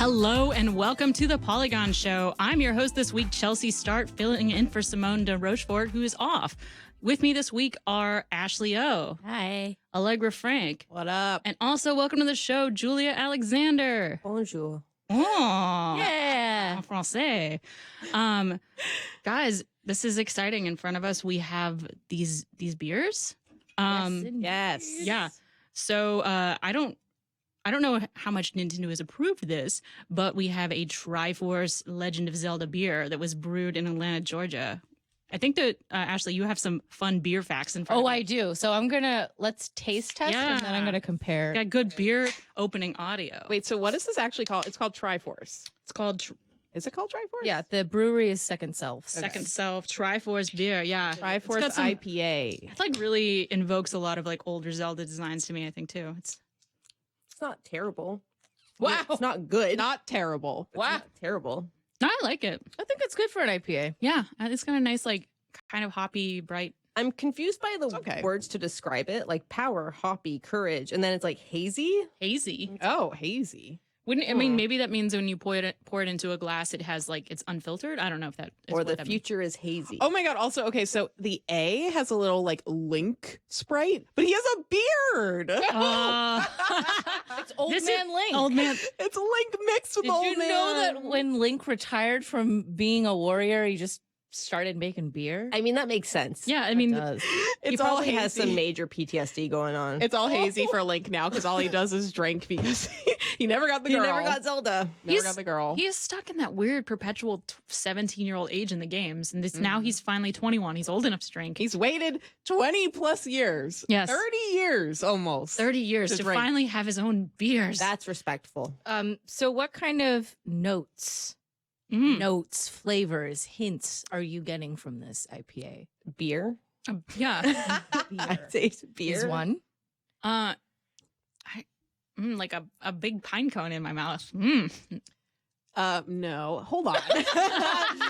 Hello and welcome to the Polygon Show. I'm your host this week, Chelsea Start, filling in for Simone de Rochefort, who is off. With me this week are Ashley O. Hi. Allegra Frank. What up? And also welcome to the show, Julia Alexander. Bonjour. Oh, Yeah. en français. Guys, this is exciting. In front of us, we have these beers. Yes. Yeah. So I don't know how much Nintendo has approved this, but we have a Triforce Legend of Zelda beer that was brewed in Atlanta, Georgia. I think that, Ashley, you have some fun beer facts in front of you. I do. So let's taste test and then I'm going to compare. Got good beer opening audio. Wait, so what is this actually called? It's called Triforce. It's called Is it called Triforce? Yeah, the brewery is Second Self. Second Self Triforce beer. Yeah. Triforce It's got some- IPA. It like really invokes a lot of like older Zelda designs to me, I think, too. It's not terrible. Wow. It's not good. Not terrible. It's not terrible. No, I like it. I think it's good for an IPA. Yeah. It's got a nice, like, kind of hoppy, bright. I'm confused by the okay. words to describe it, like power, hoppy, courage, and then it's like hazy. Hazy. Oh, hazy. Wouldn't I mean maybe that means when you pour it into a glass, it has like it's unfiltered. I don't know if that is Or what the that future is hazy. Oh my god. Also, okay, so the A has a little like Link sprite, but he has a beard. means. It's Old This Man Link. Old man. It's Link mixed with Did old you man. know that when Link retired from being a warrior, he just started making beer? I mean, that makes sense. Yeah, I It mean, does. He It's all probably hazy. has some major PTSD going on. It's all hazy for Link now because all he does is drink because he never got the He girl. never got Zelda. Never got the girl. he is stuck in that weird perpetual 17-year-old age in the games, and this now he's finally 21. He's old enough to drink. He's waited 20 plus years. Yes. 30 years almost. 30 years to drink. finally have his own beers. That's respectful. So what kind of notes, flavors, hints are you getting from this IPA? Beer. Yeah. I'd say it's beer. Is one? Like a big pine cone in my mouth. No. Hold on.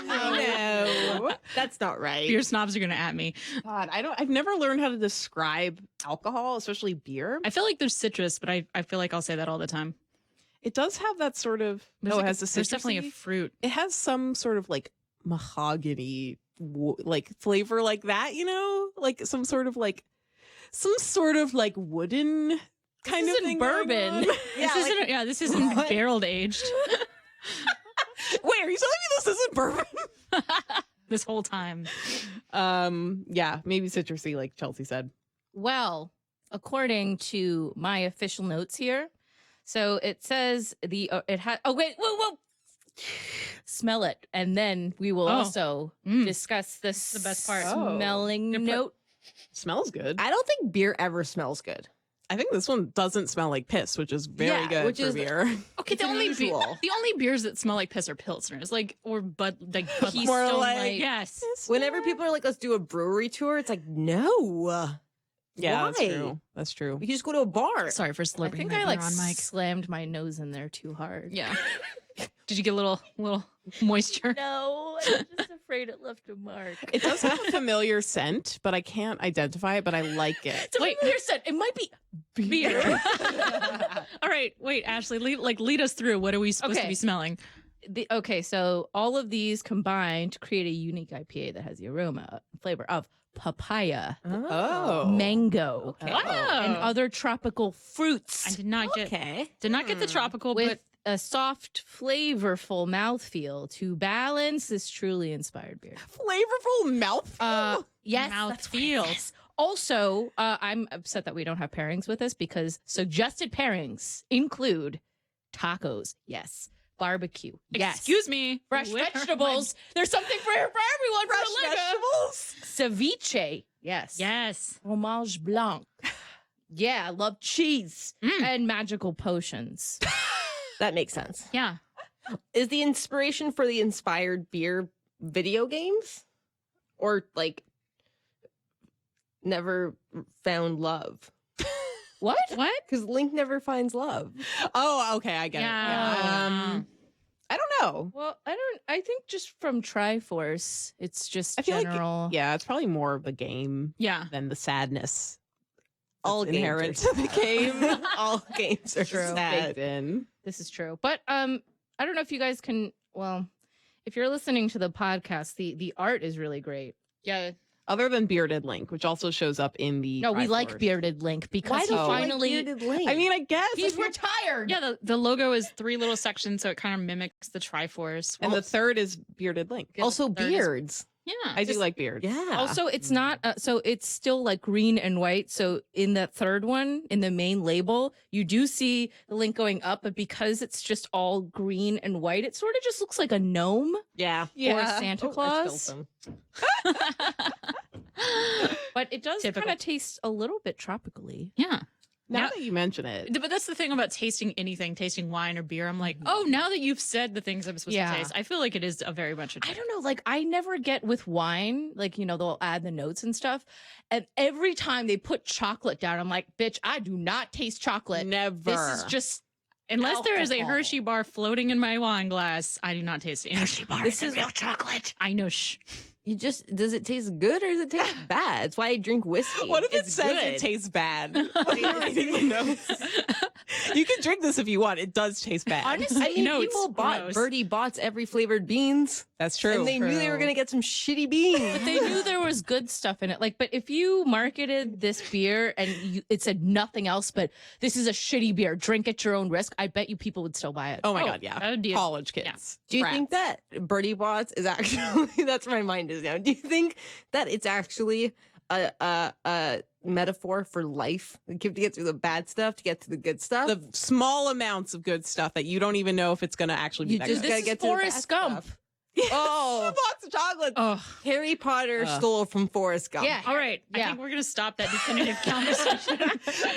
No, that's not right. Beer snobs are gonna at me. God, I've never learned how to describe alcohol, especially beer. I feel like there's citrus, but I feel like I'll say that all the time. It does have that sort of. There's it like has the there's definitely a citrusy- fruit. It has some sort of like mahogany, like flavor, like that. You know, like some sort of like wooden kind of isn't thing. going bourbon. on. This isn't what? barreled aged Wait, are you telling me this isn't bourbon? this whole time. Yeah, maybe citrusy, like Chelsea said. Well, according to my official notes here, so it says it had. Oh wait, whoa! Smell it, and then we will also discuss this. the best part. Smelling note. Smells good. I don't think beer ever smells good. I think this one doesn't smell like piss, which is very Yeah, good which for is- beer. Okay, It's the only unusual. beers that smell like piss are pilsners, like or Bud like Bud Light. More Keystone like- Light. Yes. Whenever people are like, let's do a brewery tour, it's like, no. Yeah, that's Why? true. That's true. We can just go to a bar. Sorry for I slurping. think my I beer like on mic. slammed my nose in there too hard. Yeah. Did you get a little moisture? No, I'm just afraid it left a mark. It does have a familiar scent, but I can't identify it, but I like it. It's a familiar scent. It might be Beer. All right, wait, Ashley, lead us through. What are we supposed to Okay. be smelling? Okay, so all of these combine to create a unique IPA that has the aroma and flavor of papaya, Oh. mango, Okay. Wow. and other tropical fruits I did not get Okay. the tropical, with a soft, flavorful mouthfeel to balance this truly inspired beer. Flavorful mouthfeel. Yes, Mouth that's what it feel. is. Also, I'm upset that we don't have pairings with this because suggested pairings include tacos, yes, barbecue, but yes, excuse me, fresh where- vegetables. There's something for everyone. Fresh for the Lego. vegetables. Ceviche, yes, Yes. fromage blanc. Yeah, I love cheese and magical potions. That makes sense. Yeah. Is the inspiration for the inspired beer video games? Or like never found love? What? What? Because Link never finds love. Oh, okay, I get it. Yeah. I don't know. Well, I think just from Triforce, it's just I feel general. like yeah, it's probably more of the game Yeah. than the sadness. All that's games inherent are to the game. All games are True. sad. Baked in. This is true. But I don't know if you guys can. Well, if you're listening to the podcast, the art is really great. Yeah. Other than Bearded Link, which also shows up in the. No, we Triforce. like Bearded Link because Why he do you finally. like Bearded Link? I mean, I guess. He's retired. Yeah, the logo is 3 little sections, so it kind of mimics the Triforce. And the third is Bearded Link. also third is- beards. Yeah. I do like beards. Yeah. Also, it's not. So it's still like green and white. So in that third one, in the main label, you do see the link going up, but because it's just all green and white, it sort of just looks like a gnome yeah. or Santa Oh, I spilled Claus. some. But it does Typical. kind of taste a little bit tropically. Yeah. Now Yeah. that you mention it, But that's the thing about tasting anything, tasting wine or beer. I'm like, oh, now that you've said the things I'm supposed Yeah. to taste, I feel like it is a very much a I don't know, like I never get with wine, like they'll add the notes and stuff. And every time they put chocolate down, I'm like, bitch, I do not taste chocolate. never. This is just Unless there is a alcohol. Hershey bar floating in my wine glass, I do not taste any Hershey bar. This is real chocolate. I know. You just does it taste good or does it taste bad? That's why I drink whiskey. What if it It's says good. it tastes bad? What are you writing the notes? You can drink this if you want. It does taste bad. honestly, I mean, No, it's people bought gross. Birdie Bots every flavored beans, That's true. and they knew they were True. gonna get some shitty beans. but they knew there was good stuff in it. Like, but if you marketed this beer and it said nothing else, but this is a shitty beer, drink at your own risk, I bet you people would still buy it. Oh my Oh, god, yeah. that would be a- College kids. Do you Brats. think that Birdie Bots is actually that's where my mind is now? Do you think that it's actually a metaphor for life? You have to get through the bad stuff to get to the good stuff. the small amounts of good stuff that you don't even know if it's going to actually be You that just good. gotta This get is to the bad Forrest Gump. stuff. Oh, box of chocolates. Oh, Harry Potter Ugh. stole from Forrest Gump. Yeah. all right. I Yeah. think we're gonna stop that definitive conversation.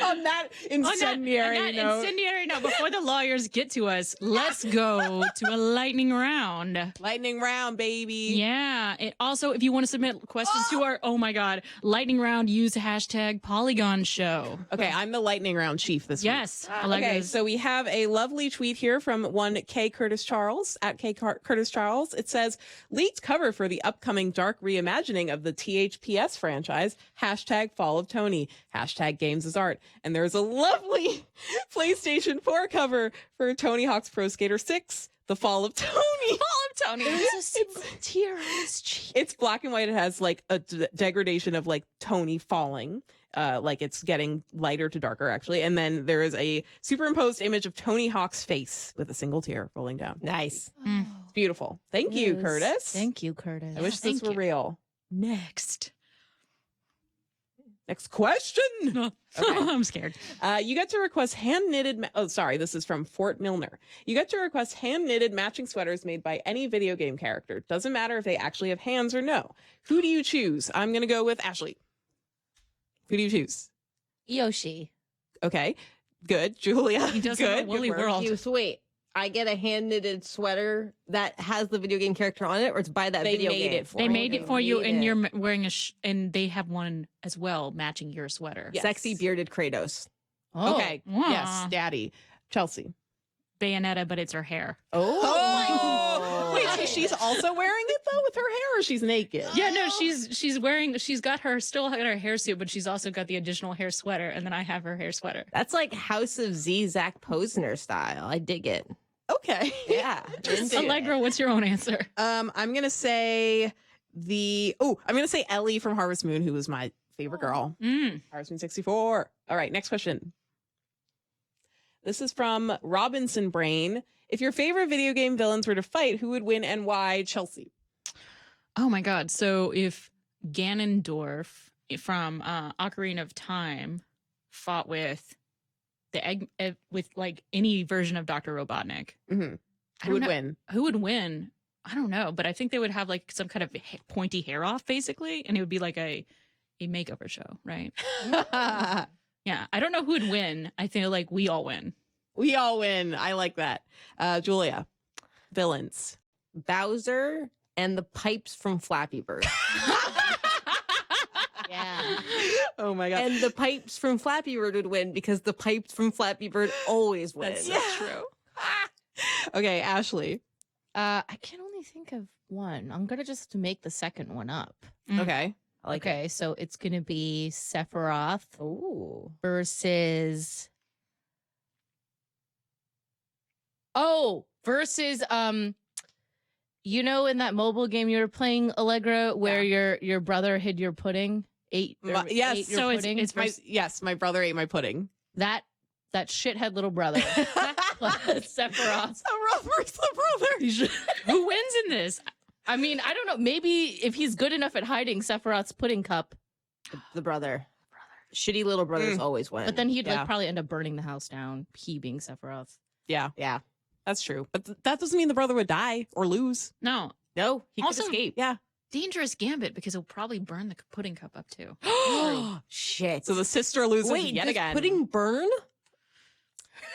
On that incendiary on that note. incendiary note, before the lawyers get to us, let's go to a lightning round. Lightning round, baby. Yeah. It also, if you want to submit questions to our, oh my God, lightning round, use hashtag Polygon Show. Okay, I'm the lightning round chief this week. Yes. Allegra's. Okay, so we have a lovely tweet here from one K. Curtis Charles at Curtis Charles. It says, leaked cover for the upcoming dark reimagining of the THPS franchise, hashtag Fall of Tony, hashtag Games as Art. And there's a lovely PlayStation 4 cover for Tony Hawk's Pro Skater 6, The Fall of Tony. Tony. There's a tear on his cheek. It's black and white. It has like a degradation of like Tony falling. Like it's getting lighter to darker actually. And then there is a superimposed image of Tony Hawk's face with a single tear rolling down. Nice. It's beautiful. Thank you, Yes. Curtis. Thank you, Curtis. I wish this thank were you. real. Next. Next question. Okay. I'm scared. You get to request hand knitted. This is from Fort Milner. You get to request hand knitted matching sweaters made by any video game character. Doesn't matter if they actually have hands or no. Who do you choose? I'm going to go with Ashley. Who do you choose? Yoshi. Okay, good. Julia. He does have a good. woolly Good work. world. You so wait. I get a hand knitted sweater that has the video game character on it, or it's by that They video made game. it for They you. made it for you, made and it. you're wearing and they have one as well matching your sweater. Yes. Sexy bearded Kratos. Oh. Okay. Aw. Yes, Daddy. Chelsea. Bayonetta, but it's her hair. Oh, wait, so she's also wearing it though with her hair, or she's naked? Yeah, no, she's got her still got her hair suit, but she's also got the additional hair sweater, and then I have her hair sweater. That's like House of Z, Zach Posner style. I dig it. Okay. Yeah. Interesting. Allegra, what's your own answer? I'm gonna say Ellie from Harvest Moon, who was my favorite girl. Harvest Moon 64. All right, next question. This is from Robinson Brain. If your favorite video game villains were to fight, who would win and why? Chelsea. Oh my God! So if Ganondorf from Ocarina of Time fought with with like any version of Dr. Robotnik, Mm-hmm. I Who don't would know. win? Who would win? I don't know, but I think they would have like some kind of pointy hair off, basically, and it would be like a makeover show, right? Yeah, I don't know who would win. I feel like we all win. We all win. I like that. Julia. Villains. Bowser and the pipes from Flappy Bird. Yeah. Oh my god. And the pipes from Flappy Bird would win because the pipes from Flappy Bird always win. That's true. Okay, Ashley. I can only think of one. I'm gonna just make the second one up. Mm. Okay. I like Okay, so it's gonna be Sephiroth it. Ooh. versus. Oh, versus you know, in that mobile game you were playing, Allegra, where your brother hid your pudding, ate your pudding. My brother ate my pudding. That shithead little brother. Sephiroth. Sephiroth the brother. Who wins in this? I mean, I don't know. Maybe if he's good enough at hiding Sephiroth's pudding cup, The brother. Shitty little brothers always win. but then he'd like probably end up burning the house down. He being Sephiroth. Yeah, yeah. that's true. But that doesn't mean the brother would die or lose. No. No, he Also- could escape. Yeah. Dangerous gambit because he'll probably burn the pudding cup up too. Shit. So the sister loses Wait, yet does again. pudding burn?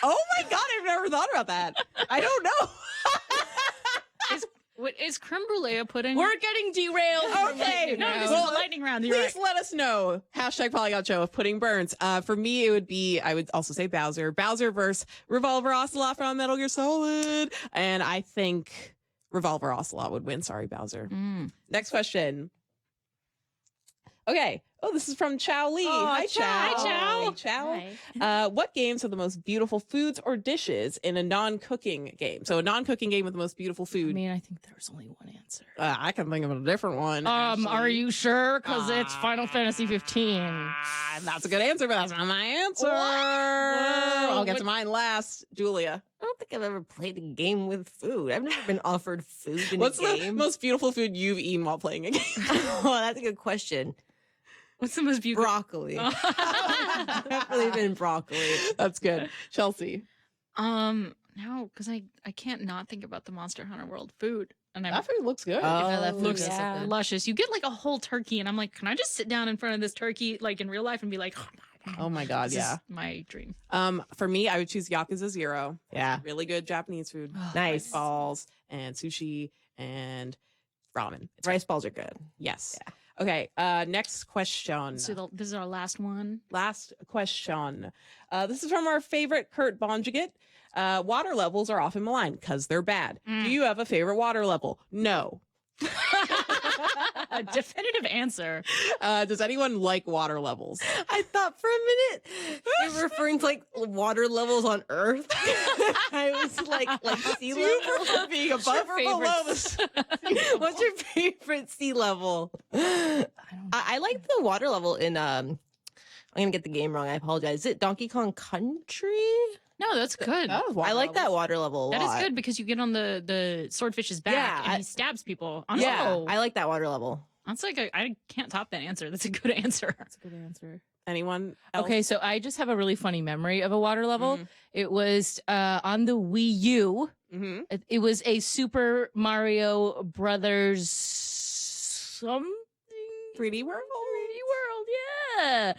Oh my god, I've never thought about that. I don't know. Is creme brulee a pudding? We're getting derailed. Okay. No, this Well, is a lightning round. You're Please right. let us know. Hashtag Polygon Show if pudding burns. For me, I would also say Bowser. Bowser versus Revolver Ocelot from Metal Gear Solid. And I think Revolver Ocelot would win. Sorry, Bowser. Next question. Okay. Oh, this is from Chow Lee. Oh, Hi, Chow. Chow. Hi, Chow. Hi. What games have the most beautiful foods or dishes in a non-cooking game? So a non-cooking game with the most beautiful I food. mean, I think there's only one answer. I can think of a different one. Are actually. you sure? Because it's Final Fantasy 15. That's a good answer, but that's not my answer. I'll get to mine last. Julia. I don't think I've ever played a game with food. I've never been offered food in What's a the game. most beautiful food you've eaten while playing a game? Oh, that's a good question. What's the most beautiful? Broccoli. Definitely been broccoli. That's good. Chelsea. No, because I can't not think about the Monster Hunter World food, and I'm That food looks good. Oh, that food looks is so yeah. good. luscious. You get like a whole turkey, and I'm like, can I just sit down in front of this turkey like in real life and be like, Oh my god, this yeah. is my dream. For me, I would choose Yakuza 0. Yeah. Really good Japanese food. Nice. Rice balls and sushi and ramen. Rice balls are good. Yes. Okay, next question. So this is our last one. Last question. This is from our favorite Kurt Bonjigit. Water levels are often maligned because they're bad. Do you have a favorite water level? No. A definitive answer. Does anyone like water levels? I thought for a minute you were referring to like water levels on Earth. I was like sea Do you level. prefer being above or below this? What's your favorite sea level? I like the water level in I'm gonna get the game wrong. I apologize. Is it Donkey Kong Country? No, that's good. Water I like that levels. water level a That lot. is good because you get on the swordfish's back Yeah, and I- he stabs people. Honestly, Yeah, I like that water level. that's like I can't top that answer. That's a good answer. That's a good answer. Anyone else? Okay, so I just have a really funny memory of a water level. Mhm. It was on the Wii U. Mm-hmm. It was a Super Mario Brothers something 3D World? 3D World, yeah.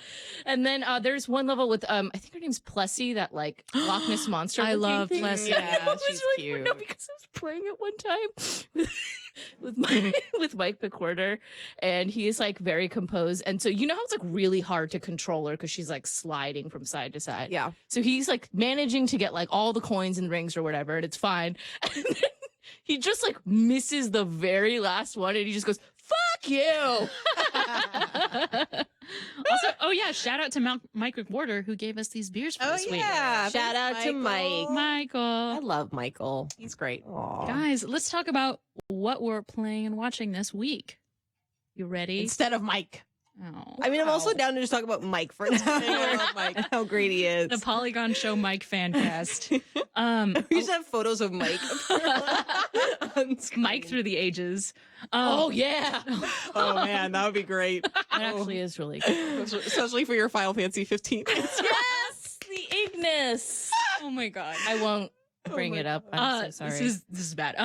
And then there's one level with I think her name's Plessy, that like Loch Ness monster. I looking love thing. Plessy. Yeah, It was she's really fun, cute. no, because I was playing it one time with Mike McWhorter, and he is like very composed. And so you know how it's like really hard to control her because she's like sliding from side to side. Yeah. So he's like managing to get like all the coins and rings or whatever, and it's fine. And then he just like misses the very last one, and he just goes, "Fuck you!" Also, oh yeah, shout out to Mike McWhorter who gave us these beers for Oh, this week. yeah. Shout out to Michael. I Michael. love Michael. He's great. Aw. Guys, let's talk about what we're playing and watching this week. You ready? Instead of Mike. Oh. I mean, I'm also Wow. down to just talk about Mike for a I second. love Mike. How great he is. The Polygon Show Mike fan cast. We just have photos of Mike. on screen. Mike through the ages. Oh yeah, Oh man, that would be great. that actually is really good. Especially for your Final Fantasy 15. Yes, the Ignis. Oh my god. I won't bring my it up. I'm so sorry. This is bad.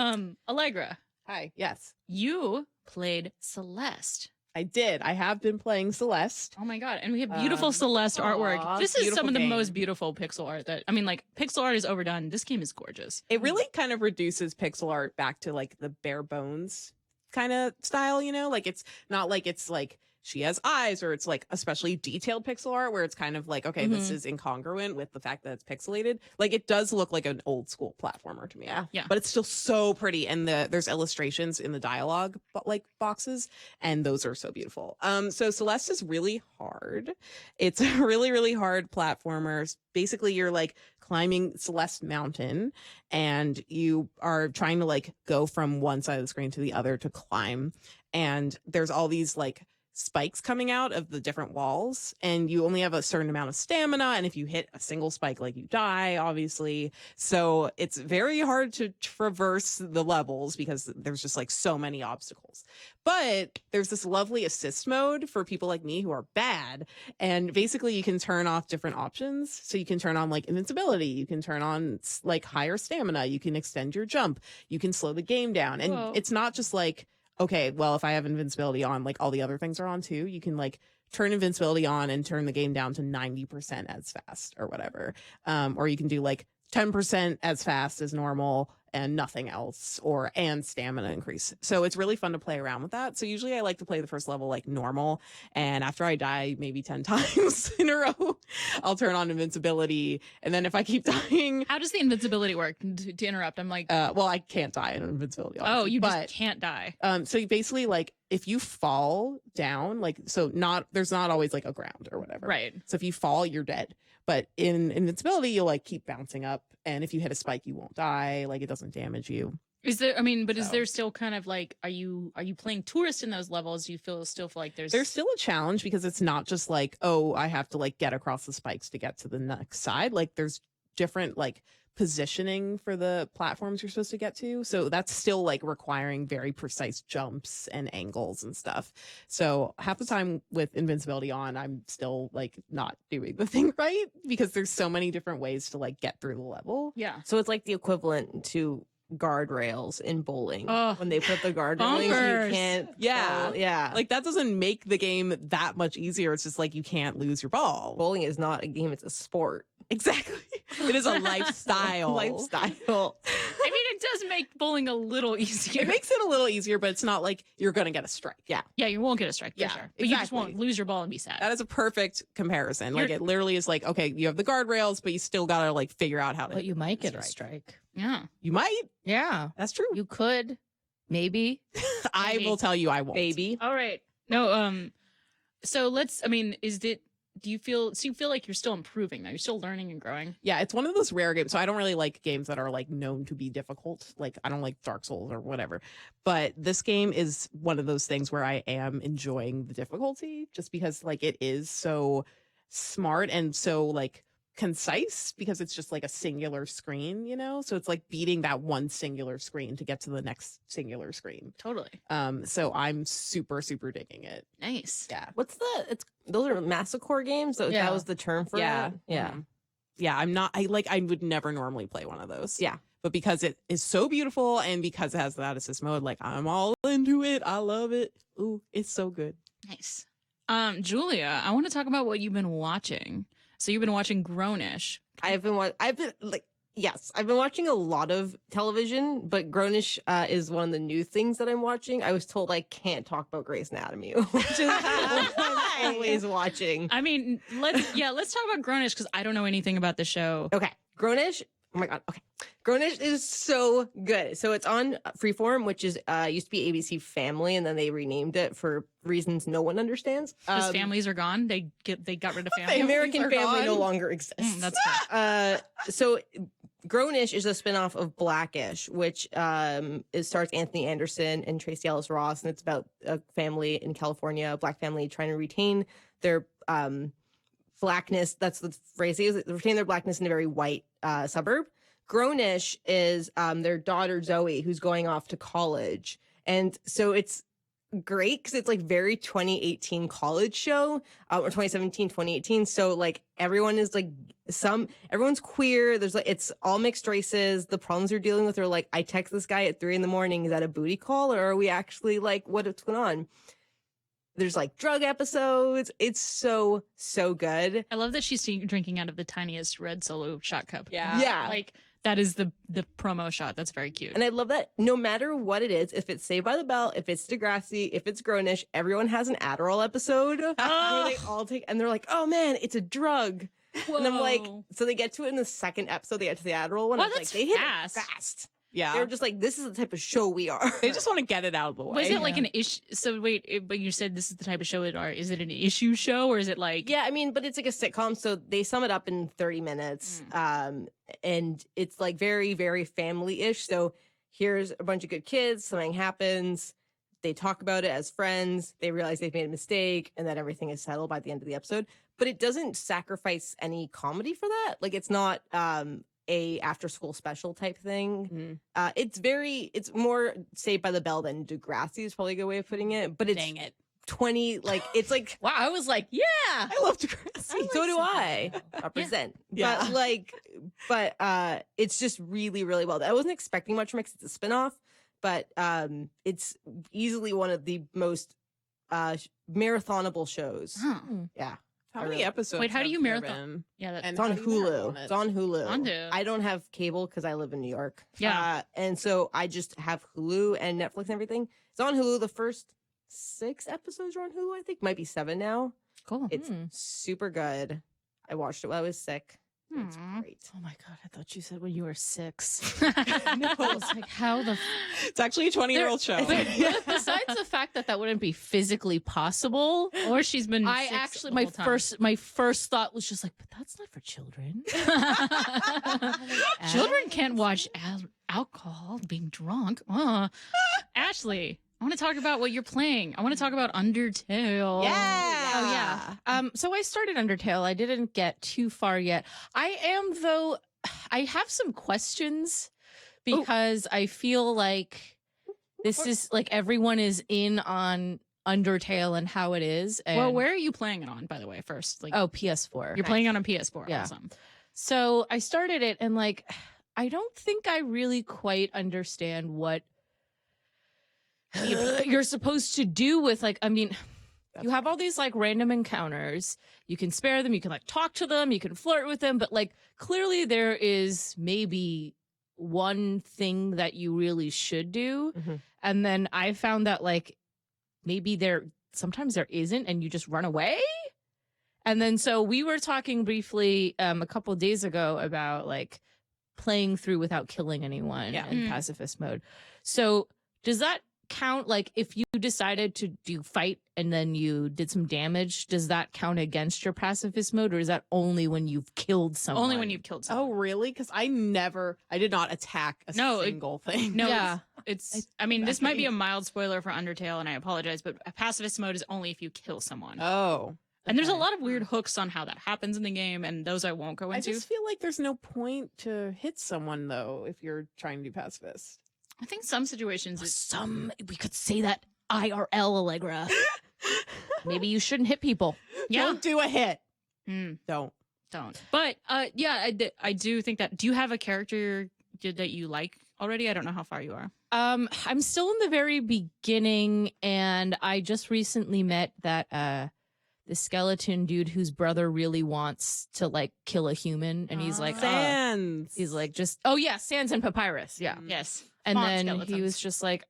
Allegra, Hi. Yes. you played Celeste. I did. I have been playing Celeste. Oh my god. And we have beautiful Um, Celeste artwork. aw, This is beautiful some of the game. most beautiful pixel art that like pixel art is overdone. This game is gorgeous. It really kind of reduces pixel art back to like the bare bones kind of style, you know? Like it's not like it's like she has eyes or it's like especially detailed pixel art where it's kind of like, okay, this is incongruent with the fact that it's pixelated. Like it does look like an old school platformer to me. Yeah. But it's still so pretty. And there's illustrations in the dialogue, but like boxes, and those are so beautiful. So Celeste is really hard. It's a really, really hard platformer. Basically, you're like climbing Celeste Mountain, and you are trying to like go from one side of the screen to the other to climb. And there's all these like spikes coming out of the different walls, and you only have a certain amount of stamina, and if you hit a single spike, like, you die, obviously. So it's very hard to traverse the levels because there's just like so many obstacles. But there's this lovely assist mode for people like me who are bad, and basically you can turn off different options. So you can turn on like invincibility, you can turn on like higher stamina, you can extend your jump, you can slow the game down. And Whoa. it's not just like, okay, well, if I have invincibility on, like, all the other things are on too. You can like turn invincibility on and turn the game down to 90% as fast or whatever. Or you can do like 10% as fast as normal and nothing else, and stamina increase. So it's really fun to play around with that. So usually I like to play the first level like normal, and after I die maybe 10 times in a row, I'll turn on invincibility. And then if I keep dying, How does the invincibility work? To interrupt, I'm like, well, I can't die in invincibility. oh, obviously, you but just can't die. so you basically like if you fall down, like, so not there's not always like a ground or whatever. Right. So if you fall, you're dead. But in invincibility, you'll like keep bouncing up, and if you hit a spike, you won't die. Like, it doesn't damage you. Is there? I mean, but is So. there still kind of like? Are you playing tourist in those levels? Do you still feel like there's There's still a challenge because it's not just like, oh, I have to like get across the spikes to get to the next side. Like, there's different like positioning for the platforms you're supposed to get to. So that's still like requiring very precise jumps and angles and stuff. So half the time with invincibility on, I'm still like not doing the thing right because there's so many different ways to like get through the level. Yeah. So it's like the equivalent to guardrails in bowling. Oh, When they put the guardrails, bonkers. you can't. Yeah. fall. Yeah. Like, that doesn't make the game that much easier. It's just like you can't lose your ball. Bowling is not a game; it's a sport. Exactly. It is a lifestyle. Lifestyle. I mean, it does make bowling a little easier. It makes it a little easier, but it's not like you're going to get a strike. Yeah. Yeah, you won't get a strike for Yeah, sure, but you just exactly. won't lose your ball and be sad. That is a perfect comparison. Like, You're- it literally is like, okay, you have the guardrails, but you still got to like figure out how to. But you might get a strike. strike. Yeah. You might. Yeah, That's true. you could. Maybe. I Maybe. will tell you I won't. Baby. All right. No. So let's. I mean, do you feel like you're still improving though? You're still learning and growing. Yeah, it's one of those rare games. So I don't really like games that are like known to be difficult. Like, I don't like Dark Souls or whatever. But this game is one of those things where I am enjoying the difficulty just because like it is so smart and so like concise because it's just like a singular screen, you know? So it's like beating that one singular screen to get to the next singular screen. Totally. So I'm super, super digging it. Nice. Yeah. What's those are masochore games? So Yeah. that was the term for Yeah. it? Yeah. Mhm. Yeah, I would never normally play one of those. Yeah. But because it is so beautiful and because it has that assist mode, like, I'm all into it. I love it. Ooh, it's so good. Nice. Julia, I want to talk about what you've been watching. So you've been watching Grownish. I've been watching a lot of television, but Grownish is one of the new things that I'm watching. I was told I can't talk about Grey's Anatomy, which is what I'm always watching. I mean, let's talk about Grownish because I don't know anything about the show. Okay, Grownish. Oh my god. Okay, Grownish is so good. So it's on Freeform, which is used to be ABC Family, and then they renamed it for reasons no one understands. Because families are gone. They got rid of The families. American are Family no gone. longer exists. That's fair. So Grownish is a spinoff of Blackish, which it stars Anthony Anderson and Tracy Ellis Ross, and it's about a family in California, a black family trying to retain their blackness. That's the phrase they use. Retain their blackness in a very white suburb. Grownish is their daughter Zoe, who's going off to college, and so it's great because it's like very 2018 college show or 2017 2018. So like everyone is like everyone's queer. There's like it's all mixed races. The problems they're dealing with are like, I text this guy at 3 a.m. Is that a booty call or are we actually like what's going on? There's like drug episodes. It's so good. I love that she's drinking out of the tiniest red Solo shot cup. Yeah. Like that is the promo shot. That's very cute. And I love that no matter what it is, if it's Saved by the Bell, if it's Degrassi, if it's Grownish, everyone has an Adderall episode where they all take, and they're like, oh man, it's a drug. And I'm like, Whoa. so they get to it in the second episode, they get to the Adderall one. Wow, I was that's like, they hit fast. it fast. Yeah. They were just like, this is the type of show we are. They just want to get it out of the way. Was it like an issue? So wait, but you said this is the type of show it are. Is it an issue show or is it like? Yeah, I mean, but it's like a sitcom, so they sum it up in 30 minutes. And it's like very, very family-ish. So here's a bunch of good kids, something happens, they talk about it as friends, they realize they've made a mistake, and then everything is settled by the end of the episode. But it doesn't sacrifice any comedy for that. Like, it's not a after-school special type thing. It's more Saved by the Bell than Degrassi is probably a good way of putting it. But it's Dang it. 20, like, it's like, Wow, I was like, yeah. I love Degrassi. so do I. Represent. Yeah. But like, it's just really, really well done. I wasn't expecting much from it 'cause it's a spinoff, but it's easily one of the most marathonable shows. Huh. Yeah. How I many really- episodes? Wait, how do have you there marathon? been? Yeah, that, And It's on how do you marathon Hulu. it? It's on Hulu. Onto. I don't have cable because I live in New York. Yeah. And so I just have Hulu and Netflix and everything. It's on Hulu. The first 6 episodes are on Hulu, I think. Might be 7 now. cool. It's super good. I watched it while I was sick. It's Aw. great. Oh my god, I thought you said when you were 6. No. I was like, how the It's actually a 20-year-old show. But besides the fact that that wouldn't be physically possible, Or she's been. I sick actually the my whole time. first thought was just like, but that's not for children. Children can't watch alcohol being drunk. Ashley, I want to talk about what you're playing. I want to talk about Undertale. Oh yeah. So I started Undertale. I didn't get too far yet. I have some questions because I feel like this is like everyone is in on Undertale and how it is. And, Well, where are you playing it on, by the way? First, like, PS4. you're playing it on PS4. Yeah. Awesome. So I started it and like I don't think I really quite understand what you're supposed to do with like, I mean, you have all these like random encounters. You can spare them, you can like talk to them, you can flirt with them, but like clearly there is maybe one thing that you really should do. Mhm. And then I found that like maybe sometimes there isn't and you just run away. And then so we were talking briefly a couple of days ago about like playing through without killing anyone in pacifist mode. So does that count? Like if you decided to do fight and then you did some damage, does that count against your pacifist mode, or is that only when you've killed someone? Only when you've killed someone. Oh, really? Because I did not attack a single thing. No, Yeah. it's I mean, this might be a mild spoiler for Undertale, and I apologize, but a pacifist mode is only if you kill someone. Oh. And there's a Okay. lot of weird hooks on how that happens in the game, and those I won't go I into. just feel like there's no point to hit someone, though, if you're trying to do pacifist. I think some situations We could say that IRL, Allegra. Maybe you shouldn't hit people. yeah, Don't do a hit. Mm, Don't. don't. But yeah, I do think that. Do you have a character that you like already? I don't know how far you are. I'm still in the very beginning, and I just recently met that the skeleton dude whose brother really wants to like kill a human, and he's like, Sans. he's like just Sans and Papyrus, yeah. Yes, And Font then he skeletons. was just like,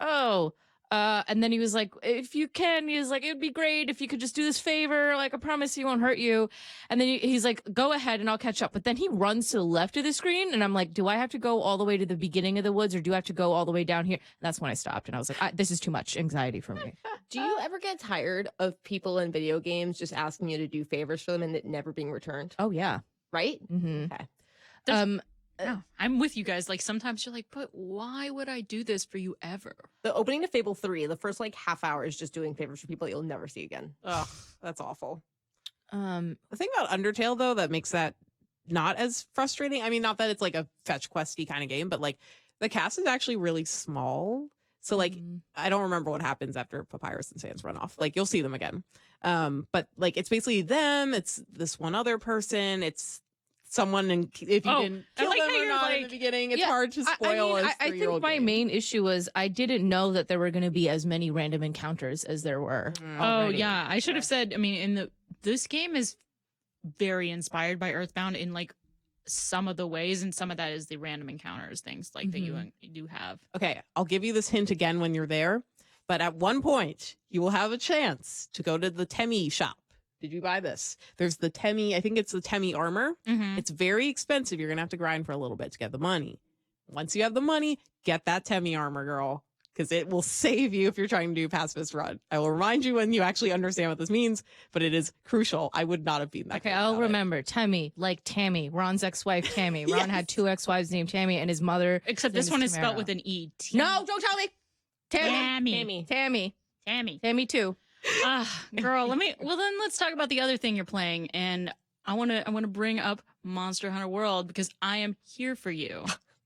and then he was like, if you can, he was like, it would be great if you could just do this favor. Like, I promise he won't hurt you. And then he's like, go ahead and I'll catch up. But then he runs to the left of the screen. And I'm like, do I have to go all the way to the beginning of the woods, or do I have to go all the way down here? And that's when I stopped. And I was like, this is too much anxiety for me. Do you ever get tired of people in video games just asking you to do favors for them and it never being returned? Oh, yeah. Right? Mm-hmm. Okay. No, I'm with you guys. Like sometimes you're like, but why would I do this for you ever? The opening to Fable 3, the first like half hour is just doing favors for people you'll never see again. Ugh, that's awful. Um, The thing about Undertale, though, that makes that not as frustrating. I mean, not that it's like a fetch questy kind of game, but like the cast is actually really small. So like, I don't remember what happens after Papyrus and Sans run off. Like you'll see them again. But like it's basically them. It's this one other person. It's someone, and if you didn't I kill like them how or you're not in like- the beginning, it's yeah, hard to spoil. I a think 3-year-old my game. main issue was I didn't know that there were going to be as many random encounters as there were. Oh already. yeah, I should have said. I mean, this game is very inspired by Earthbound in like some of the ways, and some of that is the random encounters, things like that you do have. Okay, I'll give you this hint again when you're there. But at one point, you will have a chance to go to the Temi shop. Did you buy this? There's the Temi, I think it's the Temi armor. Mm-hmm. It's very expensive. You're going to have to grind for a little bit to get the money. once you have the money, get that Temmie armor, girl, because it will save you if you're trying to do pacifist run. I will remind you when you actually understand what this means, but it is crucial. I would not have been that. Okay, good I'll about it. remember. Temmie, like Tammy, Ron's ex-wife Tammy. Ron had 2 ex-wives named Tammy, and his mother. Except name this one is Tamara. spelled with an E. No, don't tell me. Tammy. Tammy. Tammy. Too. Girl, well then let's talk about the other thing you're playing. And I want to bring up Monster Hunter World because I am here for you.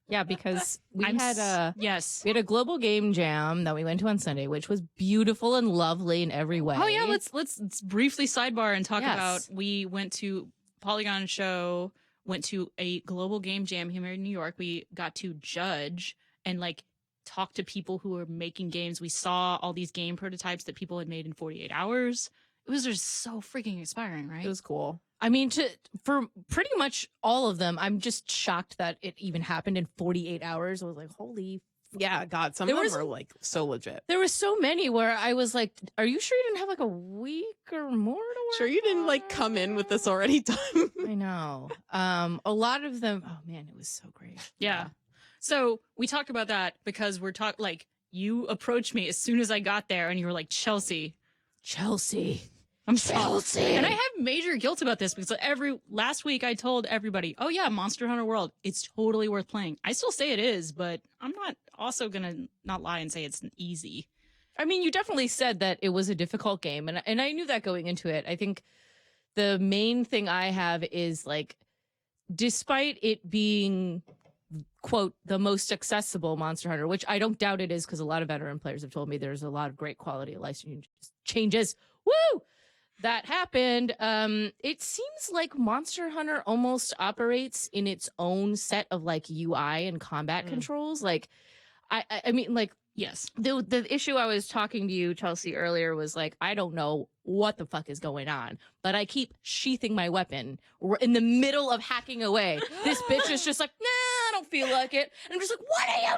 Yeah, because we I'm had a yes. we had a global game jam that we went to on Sunday, which was beautiful and lovely in every way. Oh yeah, let's briefly sidebar and talk Yes. about we went to Polygon Show, went to a global game jam here in New York. We got to judge and like talk to people who were making games. We saw all these game prototypes that people had made in 48 hours. It was just so freaking inspiring, right? It was cool. I mean, for pretty much all of them, I'm just shocked that it even happened in 48 hours. I was like, holy. Yeah, God, some There of them was- are like so legit. There were so many where I was like, are you sure you didn't have like a week or more to work Sure, you didn't like on? come in with this already done. I know. A lot of them. Oh man, it was so great. Yeah. So we talked about that because like you approached me as soon as I got there and you were like, Chelsea, I'm sorry. Chelsea. And I have major guilt about this because last week I told everybody, oh yeah, Monster Hunter World, it's totally worth playing. I still say it is, but I'm not also gonna not lie and say it's easy. I mean, you definitely said that it was a difficult game, and I knew that going into it. I think the main thing I have is like, despite it being quote the most accessible Monster Hunter, which I don't doubt it is because a lot of veteran players have told me there's a lot of great quality of life changes. Woo! That happened. It seems like Monster Hunter almost operates in its own set of like UI and combat controls. Like, I mean, like, Yes. the issue I was talking to you, Chelsea, earlier was like, I don't know what the fuck is going on, but I keep sheathing my weapon. We're in the middle of hacking away. This bitch is just like, nah, I don't feel like it. And I'm just like, what are you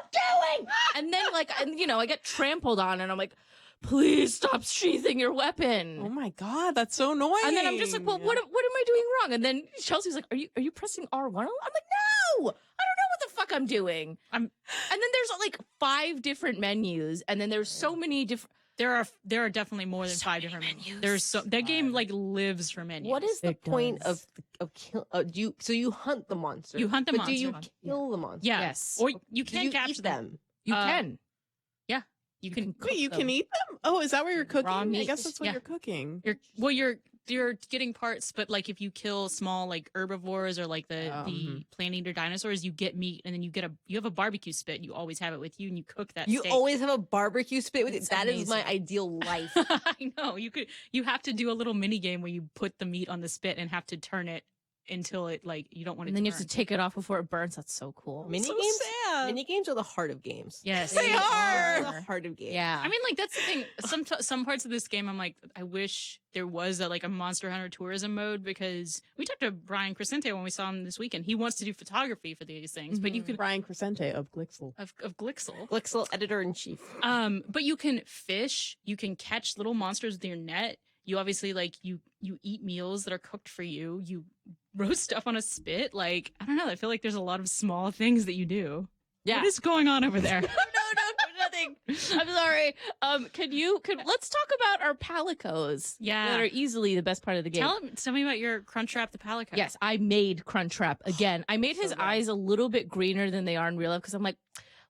doing? And then like, and you know, I get trampled on and I'm like, please stop sheathing your weapon. Oh my God, that's so annoying. And then I'm just like, well, what am I doing wrong? And then Chelsea's like, are you pressing R1? I'm like, no, I don't know what the fuck I'm doing. And then there's like 5 different menus, and then there's so many different. There are definitely more than 5 different menus. There's that game like lives for menus. What is the It point does. of kill? So you hunt the monster. You hunt the but do you monster. kill the monster? Yeah. Yes. Or you Do can you capture eat them? You Uh, can. You can Wait, you can them. eat them? Oh, is that what you're cooking? Raw I meat. guess that's what Yeah. you're cooking. you're getting parts, but like if you kill small like herbivores or like the plant eater dinosaurs, you get meat, and then you have a barbecue spit. You always have it with you, and you cook that. You steak. always have a barbecue spit with it. It's That is my amazing. ideal life. I know you have to do a little mini game where you put the meat on the spit and have to turn it until it like you don't want it. And then to you have to burn. take it off before it burns. That's so cool. Mini So games. sad. Mini games are the heart of games. Yes, They are. The heart of games. Yeah. I mean, like that's the thing. Some parts of this game, I'm like, I wish there was a Monster Hunter tourism mode, because we talked to Brian Crescente when we saw him this weekend. He wants to do photography for these things, but you can Brian Crescente of Glixel. of Glixel. Glixel, editor in chief. But you can fish, you can catch little monsters with your net. You obviously you eat meals that are cooked for you. You roast stuff on a spit. Like, I don't know. I feel like there's a lot of small things that you do. Yeah. What is going on over there? no, nothing. I'm sorry. Let's talk about our palicos. Yeah. That are easily the best part of the game. Tell me about your Crunchwrap the Palico. Yes, I made Crunchwrap again. I made his good. eyes a little bit greener than they are in real life, because I'm like,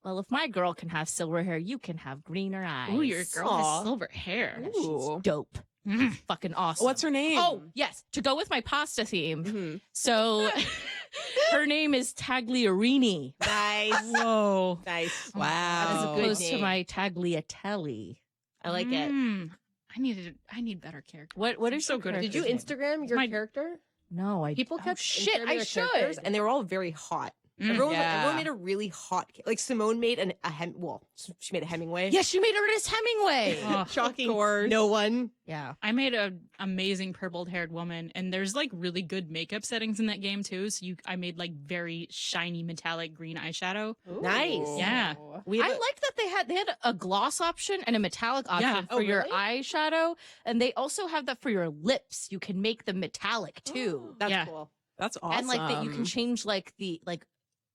well, if my girl can have silver hair, you can have greener eyes. Ooh, your girl Aw. has silver hair. Ooh. Dope. Mm. Fucking awesome. What's her name? Oh, yes. To go with my pasta theme. Mhm. So her name is Tagliarini, Nice. Whoa. Nice. Wow. as Good opposed to name. my Tagliatelle. I like it. I need better character. What I'm is so your good at Did you character's name? Instagram your My- character? No, I People oh, kept shit. Instagramming I their characters, should. and they were all very hot. Mm. Everyone made a really hot. Like Simone made she made a Hemingway. Yes, she made Ernest Hemingway. Oh, Shocking. No one. Yeah. I made an amazing purple-haired woman, and there's like really good makeup settings in that game too. So I made like very shiny metallic green eyeshadow. Nice. Yeah. We I have a- like that they had a gloss option and a metallic option Yeah. for Oh, your really? eyeshadow, and they also have that for your lips. You can make them metallic too. That's Yeah. cool. That's awesome. And like that you can change like the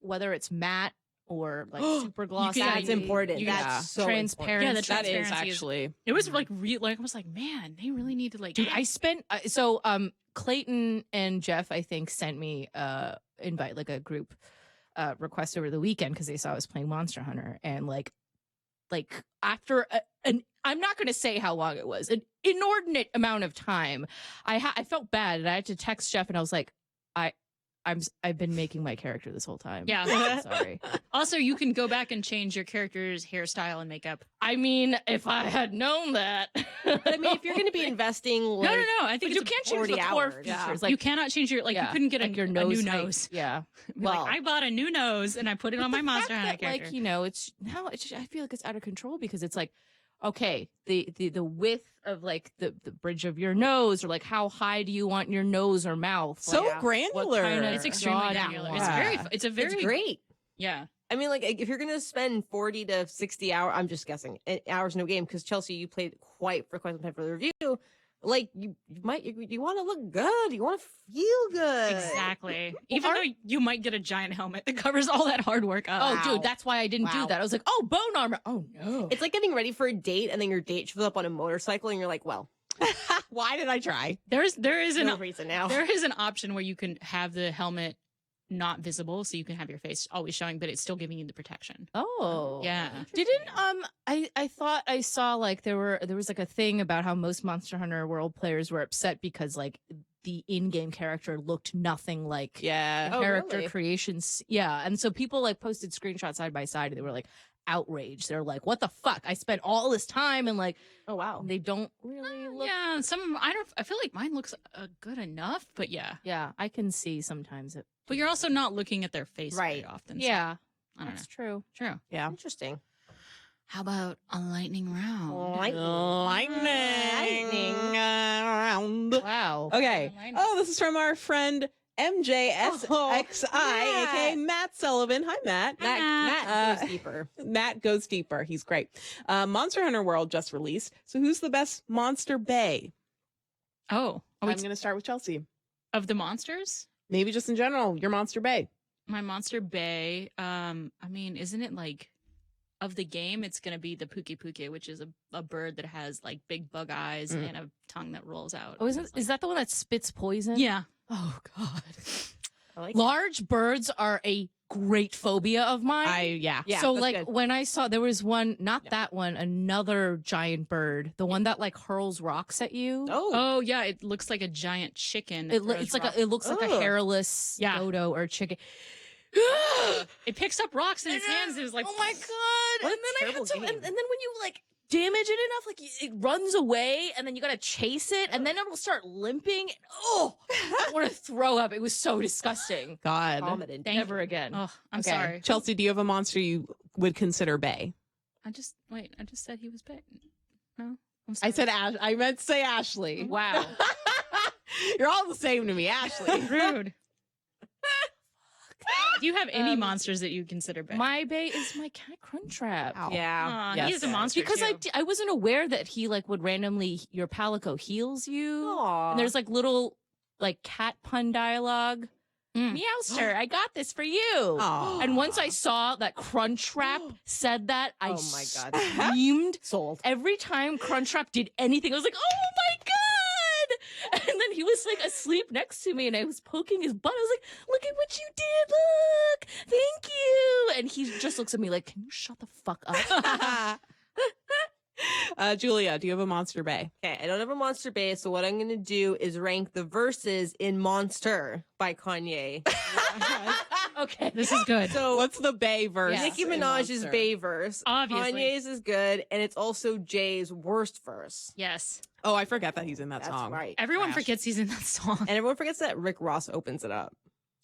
whether it's matte or like super glossy. Yeah, That's important. you- That's yeah. so Transparent. Yeah, the That is transparency is- actually. It was like like I was like, man, they really need to like. Dude, I spent Clayton and Jeff, I think, sent me invite like a group request over the weekend because they saw I was playing Monster Hunter, and like after an I'm not going to say how long it was, an inordinate amount of time, I felt bad and I had to text Jeff and I was like, I've been making my character this whole time. Yeah. I'm sorry. Also, you can go back and change your character's hairstyle and makeup. I mean, if I had known that. But I mean, if you're going to be investing, like, No. I think But you can't change 40 the core hours. features. you Like, cannot change your like. yeah, You couldn't get like your a nose new height. nose. Yeah. Be like, Well- I bought a new nose and I put it on my The Monster fact Hunter that, character. like, you know, it's now it's just, I feel like it's out of control because it's like, okay, the width of like the bridge of your nose, or like how high do you want your nose or mouth? So Like, granular. what kind of It's extremely God granular. you It's want. very. It's a very it's great. Yeah. I mean, like, if you're going to spend 40 to 60 hours, I'm just guessing, hours in a game, because Chelsea, you played for quite some time for the review. Like, you want to look good. You want to feel good. Exactly. Even though you might get a giant helmet that covers all that hard work up. Oh, Wow. dude, that's why I didn't Wow. do that. I was like, oh, bone armor. Oh no. It's like getting ready for a date, and then your date shows up on a motorcycle, and you're like, well, Why did I try? there is no an reason now. there is an option where you can have the helmet not visible, so you can have your face always showing, but it's still giving you the protection. Oh. Yeah. Didn't I thought I saw like there was like a thing about how most Monster Hunter World players were upset because like the in-game character looked nothing like Yeah. Oh, character really? creations. Yeah. And so people like posted screenshots side by side and they were like outraged. They're like, what the fuck? I spent all this time and like Oh, wow. they don't really look. Yeah, some of 'em- I feel like mine looks good enough, but yeah. Yeah, I can see sometimes it. But you're also not looking at their face very Right. often. so Yeah, I don't know. that's true. True. Yeah. Interesting. How about a lightning round? Lightning round. Wow. Okay. Lightning. Oh, this is from our friend MJSXI, aka Matt Sullivan. Hi, Matt. Matt goes Uh, deeper. Matt goes deeper. He's great. Monster Hunter World just released. So who's the best Monster Bae? Oh, I'm wait, going to start with Chelsea. of the monsters? Maybe just in general, your Monster Bae. My Monster Bay. I mean, isn't it like of the game? It's gonna be the Puke, which is a bird that has like big bug eyes Mm. and a tongue that rolls out. Oh, It's like- is that the one that spits poison? Yeah. Oh God. I like Large birds are a great phobia of mine. Yeah. Yeah, so that's like good. when I saw there was one, not Yeah. that one, another giant bird, the one that like hurls rocks at you. Oh, Oh yeah, it looks like a giant chicken. that It, throws it's like rocks. it looks like a Ugh. hairless Yeah. dodo or chicken. It picks up rocks in its hands. It was like, oh my God. What a And then I terrible had to, and game. then when you like damage it enough, like it runs away and then you got to chase it and then it'll start limping. Oh, I want to throw up. It was so disgusting. God. vomited. Never again. Oh, I'm Okay. sorry. Chelsea, do you have a monster you would consider Bae? I just said he was big. No, I'm I sorry. said Ash. I meant to say Ashley. Wow. You're all the same to me, Ashley. rude. Do you have any Um, monsters that you consider big? My bae is my cat Crunchtrap. Wow. Yeah. Aw, Yes. he is a monster Because too. I wasn't aware that he like would randomly your palico heals you. Aw. And there's like little like cat pun dialogue. Mm. Meowster, I got this for you. Aw. And once I saw that Crunchtrap said that, I Oh my God. screamed. Sold. Every time Crunchtrap did anything, I was like, oh my God. And then he was like asleep next to me and I was poking his butt. I was like, look at what you did. Look. Thank you. And he just looks at me like, can you shut the fuck up? Julia, do you have a Monster Bae? Okay, I don't have a monster base, so what I'm gonna do is rank the verses in Monster by Kanye. Okay. This is good. So What's the Bae verse? Yeah. Nicki in Minaj's Monster? Bae verse. Obviously. Kanye's is good, and it's also Jay's worst verse. Yes. Oh, I forget that he's in that That's song. right. Everyone Trash. forgets he's in that song. And everyone forgets that Rick Ross opens it up.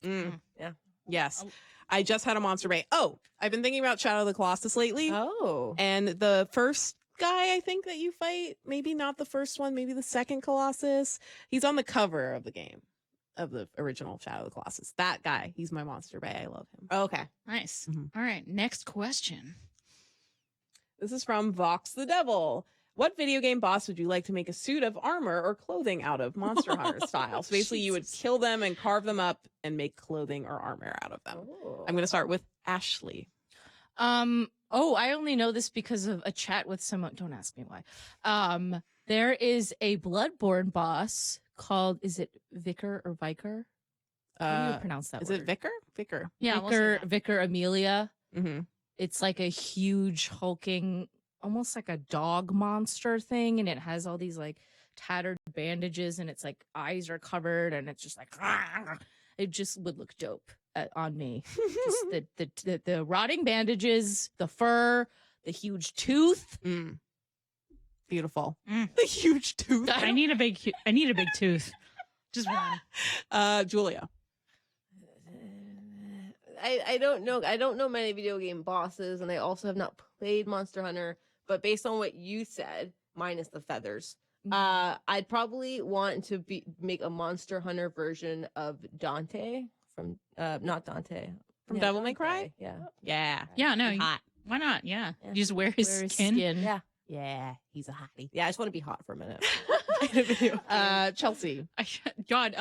Mm. Yeah. Yes. Oh. I just had a Monster Bae. Oh, I've been thinking about Shadow of the Colossus lately. Oh. And the first guy I think that you fight, maybe not the first one, maybe the second Colossus. He's on the cover of the game, of the original Shadow of the Colossus. That guy, he's my Monster Bae. I love him. Okay. Nice. Mhm. All right. Next question. This is from Vox the Devil. What video game boss would you like to make a suit of armor or clothing out of, Monster Hunter style? So basically, you would Jesus. kill them and carve them up and make clothing or armor out of them. I'm going to start with Ashley. Oh, I only know this because of a chat with someone. Don't ask me why. There is a Bloodborne boss called, is it Vicar or Vicar? How do you pronounce that Is word? it Vicar? Vicar. Yeah, we'll say Vicar, that. Vicar Amelia. Mm-hmm. It's like a huge hulking, almost like a dog monster thing, and it has all these like tattered bandages, and it's like eyes are covered, and it's just like it just would look dope on me. Just the rotting bandages, the fur, the huge tooth. Mm. Beautiful. Mm. The huge tooth. I need a big tooth. Just one. Julia. I don't know. I don't know many video game bosses, and I also have not played Monster Hunter. But based on what you said, minus the feathers, I'd probably want to make a Monster Hunter version of Dante from not Dante From Devil May Cry? Yeah. Yeah. Yeah, no, He's hot. why not? Yeah. Yeah. You just wear his Where his skin. Yeah. Yeah. He's a hottie. Yeah. I just want to be hot for a minute. Chelsea. God,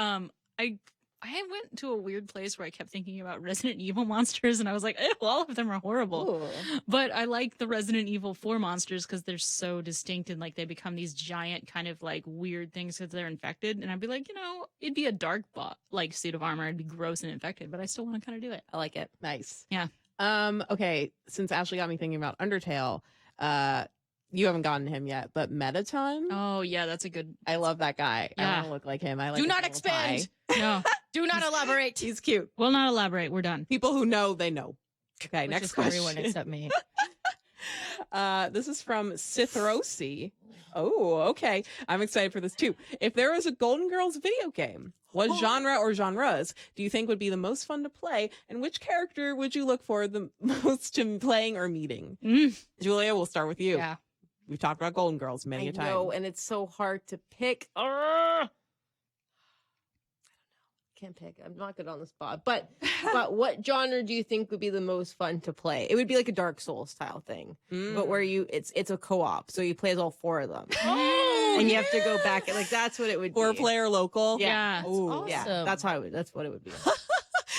I went to a weird place where I kept thinking about Resident Evil monsters, and I was like, ew, all of them are horrible. Ooh. But I like the Resident Evil 4 monsters because they're so distinct, and like they become these giant kind of like weird things because they're infected. And I'd be like, it'd be a dark like suit of armor. It'd be gross and infected, but I still want to kind of do it. I like it. Nice. Yeah. Okay. Since Ashley got me thinking about Undertale, you haven't gotten him yet, but Metaton. Oh yeah, that's a good. I love that guy. I Yeah. want to look like him. I like Do his not little expand. tie. No, Do not elaborate. He's cute. we'll not elaborate. We're done. People who know, they know. Okay, Which next is question. everyone except me. This is from Sithrosi. Oh, okay. I'm excited for this too. If there was a Golden Girls video game, what genre or genres do you think would be the most fun to play? And which character would you look for the most to playing or meeting? Julia, we'll start with you. Yeah. We've talked about Golden Girls many I a time. know, and it's so hard to pick. I don't know. Can't pick. I'm not good on the spot. But what genre do you think would be the most fun to play? It would be like a Dark Souls style thing, but where it's a co-op, so you play as all four of them, and you have to go back. Like that's what it would be. 4-player local. Yeah. Ooh. Yeah, Awesome. that's what it would be.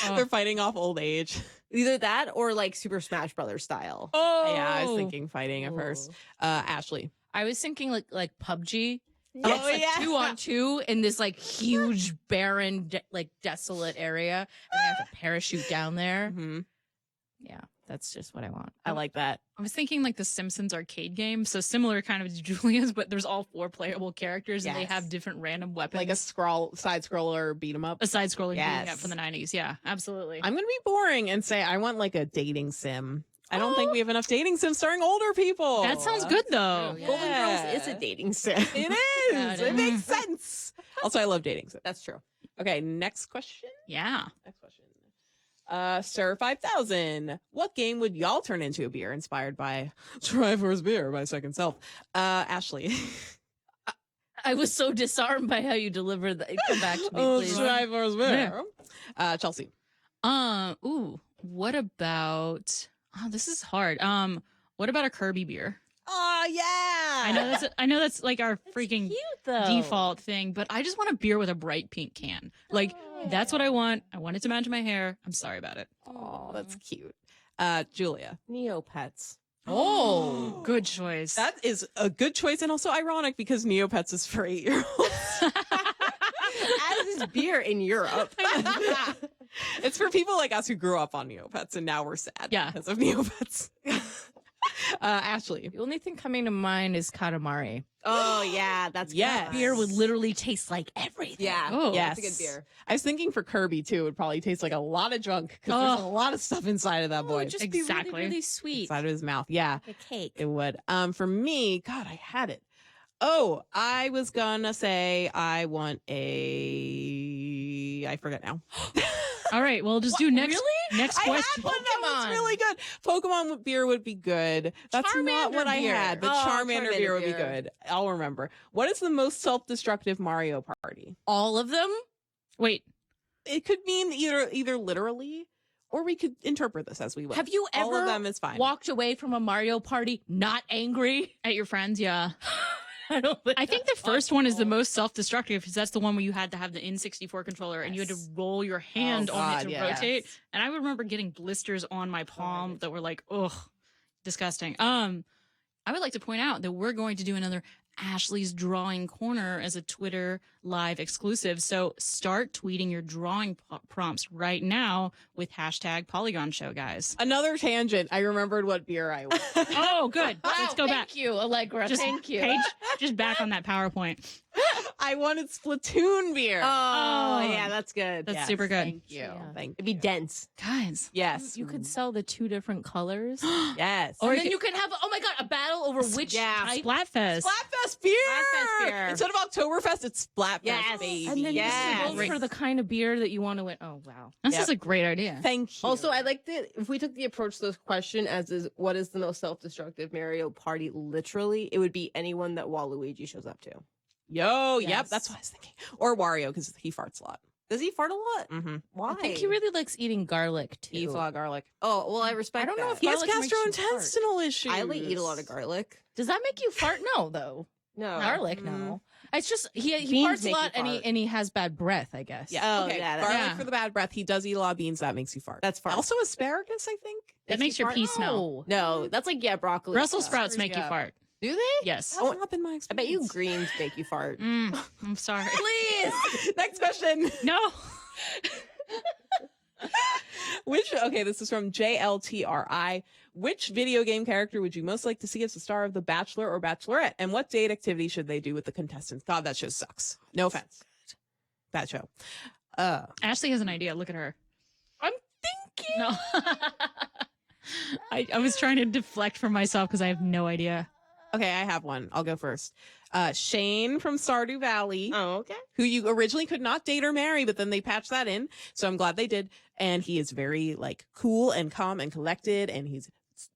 They're fighting off old age. Either that or like Super Smash Brothers style. Oh Yeah, I was thinking fighting at first. Ashley. I was thinking like PUBG. Oh, It's like yeah. 2-on-2 in this like huge barren like desolate area, and I have to parachute down there. Mhm. Yeah, that's just what I want. I like that. I was thinking like the Simpsons arcade game, so similar kind of to Julia's, but there's all 4 playable characters and they Yes. have different random weapons. Like a side scroller beat 'em up. a side scrolling Yes. from the 90s. Yeah, absolutely. I'm gonna be boring and say I want like a dating sim. I don't think we have enough dating sims starring older people. That sounds good though. Oh, yeah. Golden Girls is a dating sim. It is. Yeah, it it is. makes sense. Also, I love dating sims. That's true. Okay, next question. Yeah. Next question. Sir 5000. What game would y'all turn into a beer inspired by Triforce beer by Second Self? Ashley. I was so disarmed by how you delivered that. Come back to me, please. Triforce beer. Chelsea. Ooh, what about? Oh, this is hard. What about a Kirby beer? Oh yeah. I know that's like our freaking Cute though. default thing, but I just want a beer with a bright pink can. Like that's what I want. I want it to match my hair. I'm sorry about it. Oh, that's cute. Julia. Neopets. Oh, good choice. That is a good choice and also ironic because Neopets is for 8-year-olds. As is beer in Europe. It's for people like us who grew up on Neopets and now we're sad Yeah. because of Neopets. Ashley. The only thing coming to mind is Katamari. Oh yeah, that's Yes. good. Beer would literally taste like everything. Yeah. Oh, Yes. That's a good beer. I was thinking for Kirby too, it would probably taste like a lot of junk because there's a lot of stuff inside of that Oh, boy. it'd just Exactly. be really, really sweet. Inside of his mouth. Yeah, Like a cake. it would. For me, God, I had it. Oh, I was gonna say I want I forget now. All right, well, just do next next I had question. one that was Pokemon. really good. Pokemon beer would be good. That's not Charmander what I beer. had, but Oh, Charmander Charmander beer would be beer. good. I'll remember. What is the most self-destructive Mario Party? All of them? Wait, It could mean either literally, or we could interpret this as we will. Have you All of ever them is fine. walked away from a Mario Party not angry? at your friends, yeah. I think the first one is the most self-destructive because that's the one where you had to have the N64 controller and you had to roll your hand on it God, to yes. rotate. And I remember getting blisters on my palm that were like, ugh, disgusting. I would like to point out that we're going to do another Ashley's Drawing Corner as a Twitter live exclusive. So start tweeting your drawing prompts right now with hashtag Polygon Show, guys. Another tangent. I remembered what beer I was. Oh, good. Wow, Let's go back. Thank you, Allegra. Just Thank you. Paige, just back on that PowerPoint. I wanted Splatoon beer. Oh, Oh. yeah, that's good. That's Yes, super good. Thank you. Yeah. Thank It'd be dense. Guys. Yes. You could sell the 2 different colors. Yes. Or Or then you you can have, oh my God, a battle over which type. Splatfest. Splatfest beer. Splatfest beer. Instead of Oktoberfest, it's Splatfest, Yes. baby. And then you Yes. can vote for the kind of beer that you want to win. Oh, wow. This Yep. is a great idea. Thank you. Also, I liked it if we took the approach to this question as is what is the most self-destructive Mario Party literally, it would be anyone that Waluigi shows up to. Yep, Yes. that's what I was thinking. Or Wario, because he farts a lot. Does he fart a lot? Mm-hmm. Why? I think he really likes eating garlic too. He eats a lot of garlic. Oh, well, I respect I don't know that. if He has Garlic makes you fart. gastrointestinal issues. I like eat a lot of garlic. Does that make you fart? No, though. No. Garlic, Mm. no. It's just he Beans farts a make you lot and fart. he has bad breath, I guess. Yeah. Oh, okay. yeah, Garlic yeah. for the bad breath. He does eat a lot of beans. That makes you fart. That's fart. Also asparagus, I think. That makes your you pee fart. smell. No, that's like, yeah, broccoli. Brussels stuff. sprouts make you Yeah. fart. Do they? Yes. That's not been my I experience. bet you greens make you fart. I'm sorry. Please. Next question. No. Okay, this is from JLTRI. Which video game character would you most like to see as the star of The Bachelor or Bachelorette? And what date activity should they do with the contestants? God, that show sucks. No offense. Bad show. Ashley has an idea. Look at her. I'm thinking. No. I was trying to deflect from myself because I have no idea. Okay, I have one. I'll go first. Shane from Stardew Valley, Oh, okay. who you originally could not date or marry, but then they patched that in. So I'm glad they did. And he is very like cool and calm and collected. And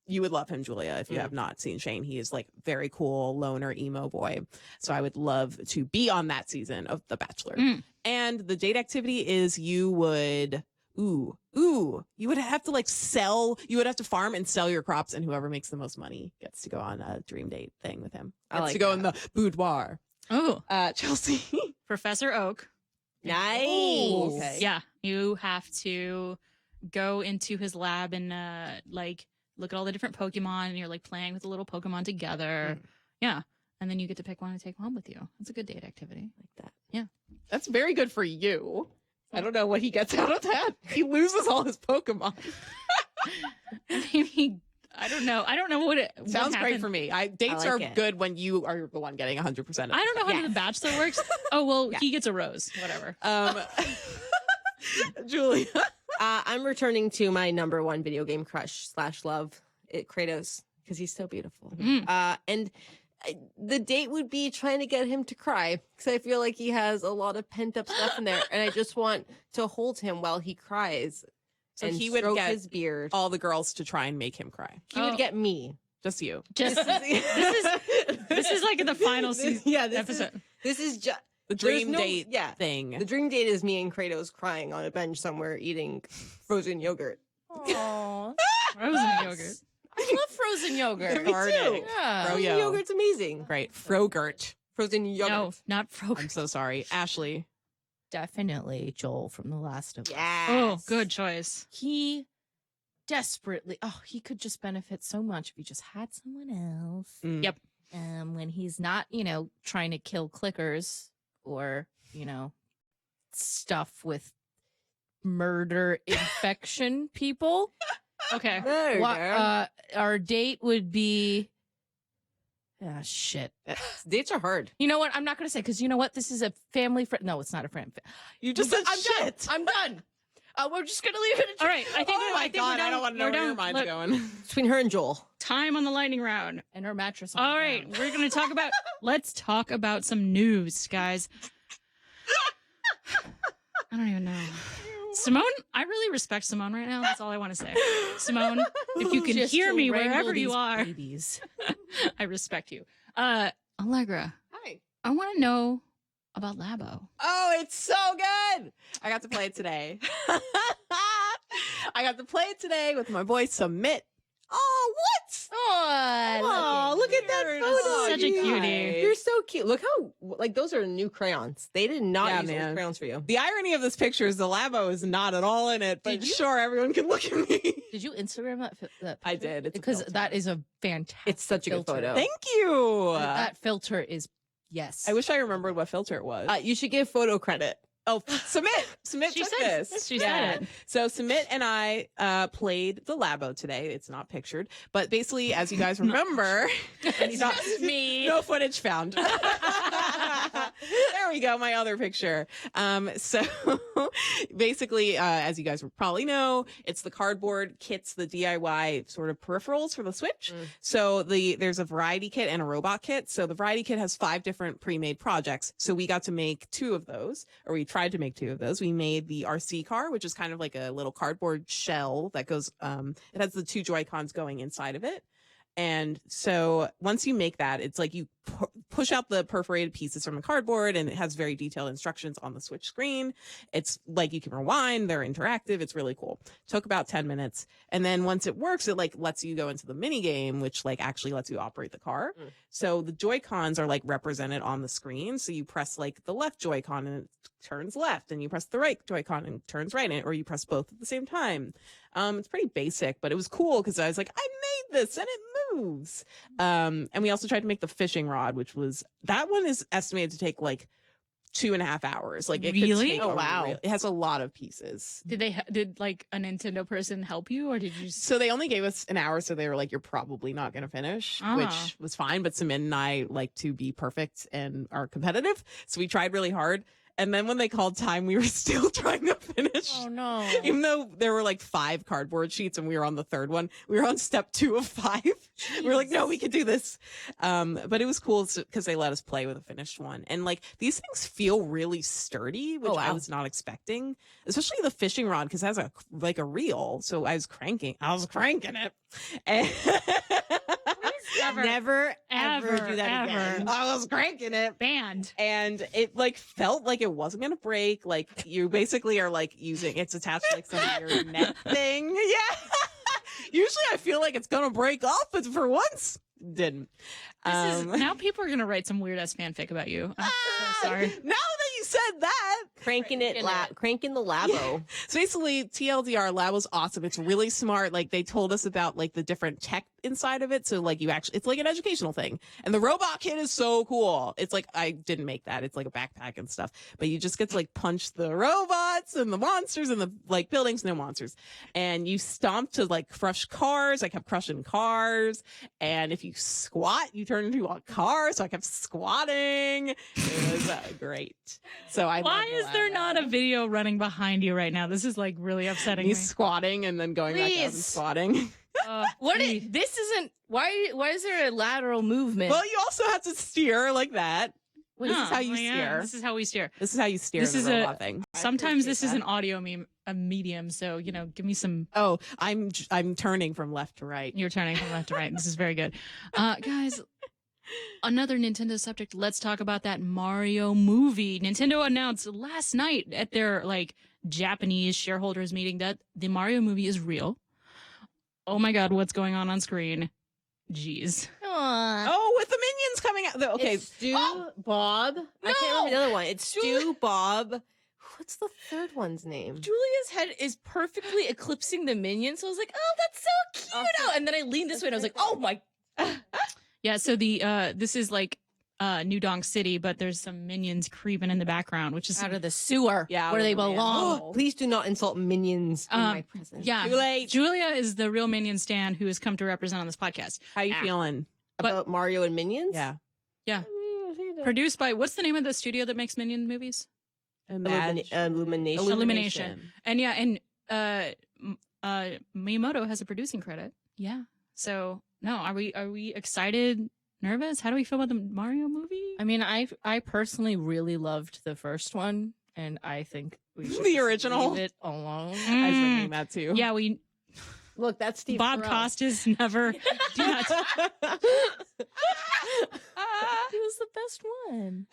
you would love him, Julia, if you have not seen Shane. He is like very cool, loner, emo boy. So I would love to be on that season of The Bachelor. Mm. And the date activity is you would, you would have to you would have to farm and sell your crops, and whoever makes the most money gets to go on a dream date thing with him. I Gets like to go that. in the boudoir. Oh, Chelsea. Professor Oak. Nice. Ooh, okay. Yeah, you have to go into his lab and like look at all the different Pokemon, and you're like playing with the little Pokemon together. Yeah, and then you get to pick one and take home with you. It's a good date activity. Like that. That's very good for you. I don't know what he gets out of that. He loses all his Pokemon. Maybe I don't know. I don't know what it Sounds what great happened. for me. Dates like are it. good when you are the one getting 100% of I don't know how Yes. The Bachelor works. Oh well, Yeah. he gets a rose. Whatever. Julia. I'm returning to my number one video game crush / love, Kratos, because he's so beautiful. Mm. And the date would be trying to get him to cry because I feel like he has a lot of pent up stuff in there, and I just want to hold him while he cries. So and he would stroke get his beard. all the girls to try and make him cry. He Oh. would get me. Just you. Just this is like the final season episode. This is just The dream date Yeah, thing. the dream date is me and Kratos crying on a bench somewhere eating frozen yogurt. Aw. Frozen yogurt. I love frozen yogurt. Me Cathartic. too. Yeah. Fro- Frozen yo. yogurt's amazing. Great. Frogurt. Frozen yogurt. No, not I'm Frozen. so sorry. Ashley. Definitely Joel from The Last of Us. Yes. Oh, good choice. He desperately, he could just benefit so much if he just had someone else. Mm. Yep. When he's not, trying to kill clickers or, stuff with murder infection people. Okay. There, Our date would be. Ah, shit. Dates are hard. You know what? I'm not going to say because you know what? This is a family friend. No, it's not a friend. You just said I'm shit. done. I'm done. We're just going to leave it at All right. I think. Oh I my think god, we're done. I don't want to know We're where your done. mind's Look, going. Between her and Joel. Time on the lightning round. and her mattress. On All the right, ground. we're going to talk about. Let's talk about some news, guys. I don't even know. Simone, I really respect Simone right now. That's all I want to say. Simone, if you can Just hear to me wrangle wherever you these are, babies. I respect you. Allegra, Hi. I want to know about Labo. Oh, it's so good. I got to play it today. I got to play it today with my boy Submit. Oh, what? Oh, Oh, look at that photo. Such a you cutie. guys. You're so cute. Look how, like, those are new crayons. They did not Yeah, use man. old crayons for you. The irony of this picture is the Labo is not at all in it, but Did you? sure, everyone can look at me. Did you Instagram that I picture? did. It's a Because filter. that is a fantastic. It's such a good filter. photo. Thank you. That filter is yes. I wish I remembered what filter it was. You should give photo credit. Oh, Submit She took said- this. she said it. So Submit and I played the Labo today. It's not pictured, but basically, as you guys remember, me. no footage found. There we go, my other picture. So basically, as you guys probably know, it's the cardboard kits, the DIY sort of peripherals for the Switch. So there's a variety kit and a robot kit. So the variety kit has 5 different pre-made projects. So we got to make 2 of those, or we tried to make 2 of those. We made the RC car, which is kind of like a little cardboard shell that goes, it has the 2 Joy-Cons going inside of it. And so once you make that, it's like you push out the perforated pieces from the cardboard, and it has very detailed instructions on the Switch screen. It's like you can rewind, they're interactive. It's really cool. Took about 10 minutes. And then once it works, it like lets you go into the mini game, which like actually lets you operate the car. So the Joy-Cons are like represented on the screen. So you press like the left Joy-Con and it turns left, and you press the right Joy-Con and it turns right, or you press both at the same time. It's pretty basic, but it was cool because I was like, I made this and it moves. And we also tried to make the fishing rod, which was, that one is estimated to take like 2.5 hours. Like it Really? could take Oh, wow. it has a lot of pieces. Did like a Nintendo person help you, or did you just So they only gave us an hour, so they were like, you're probably not going to finish, Ah. which was fine. But Simon and I like to be perfect and are competitive. So we tried really hard. And then when they called time, we were still trying to finish. Oh no. Even though there were like 5 cardboard sheets and we were on the 3rd one, we were on step 2 of 5. We were like, no, we could do this. But it was cool because they let us play with a finished one. And like these things feel really sturdy, which Oh, I wow. was not expecting, especially the fishing rod because it has a reel. So I was cranking it. And Never, ever do that again. I was cranking it. banned? And it like felt like it wasn't gonna break. Like you basically are like using it's attached to like some weird net thing. Yeah. Usually I feel like it's gonna break off, but for once didn't. Now people are gonna write some weird ass fanfic about you. I'm so sorry. Now that you said that, Cranking the Labo. Yeah. So basically, TLDR Labo's awesome. It's really smart. Like they told us about like the different tech inside of it. So like it's like an educational thing. And the robot kit is so cool. It's like, I didn't make that. It's like a backpack and stuff, but you just get to like punch the robots and the monsters and the like buildings, no monsters. And you stomp to like crush cars. I kept crushing cars. And if you squat, you turn into a car. So I kept squatting. It was great. So I Why love the is there Labo. not a video running behind you right now? This is like really upsetting me. He's squatting and then going back up and Please. squatting. This isn't why is there a lateral movement? Well, you also have to steer like that. This is how you steer. This is how we steer. This is how you steer This the is robot thing. Sometimes this is appreciate an audio a medium, so give me some. Oh, I'm turning from left to right. You're turning from left to right. This is very good, guys. Another Nintendo subject. Let's talk about that Mario movie. Nintendo announced last night at their like Japanese shareholders meeting that the Mario movie is real. Oh my God, what's going on screen? Jeez. Aw. Oh, with the minions coming out. Okay. It's Stu, Bob. I can't remember the other one. It's Stu, Bob. What's the third one's name? Julia's head is perfectly eclipsing the minion, so I was like, "Oh, that's so cute!" Oh, and then I leaned this way, and I was like, "Oh my!" Yeah. So the this is like New Donk City, but there's some minions creeping in the background, which is Out of the sewer, Yeah, where they oh, man. belong. Oh, please do not insult minions in my presence. yeah. Too late. Julia is the real minion stan who has come to represent on this podcast. How you Ah. feeling? About Mario and minions? Yeah. Produced by what's the name of the studio that makes minion movies? Illumination. Illumination. And yeah, and Miyamoto has a producing credit. Yeah. So no, are we excited? Nervous? How do we feel about the Mario movie? I mean, I personally really loved the first one, and I think we should The just original? leave it alone. I was thinking that too. Yeah, we Look, that's Steve Bob Carell. Costas never. Do not. He was the best one.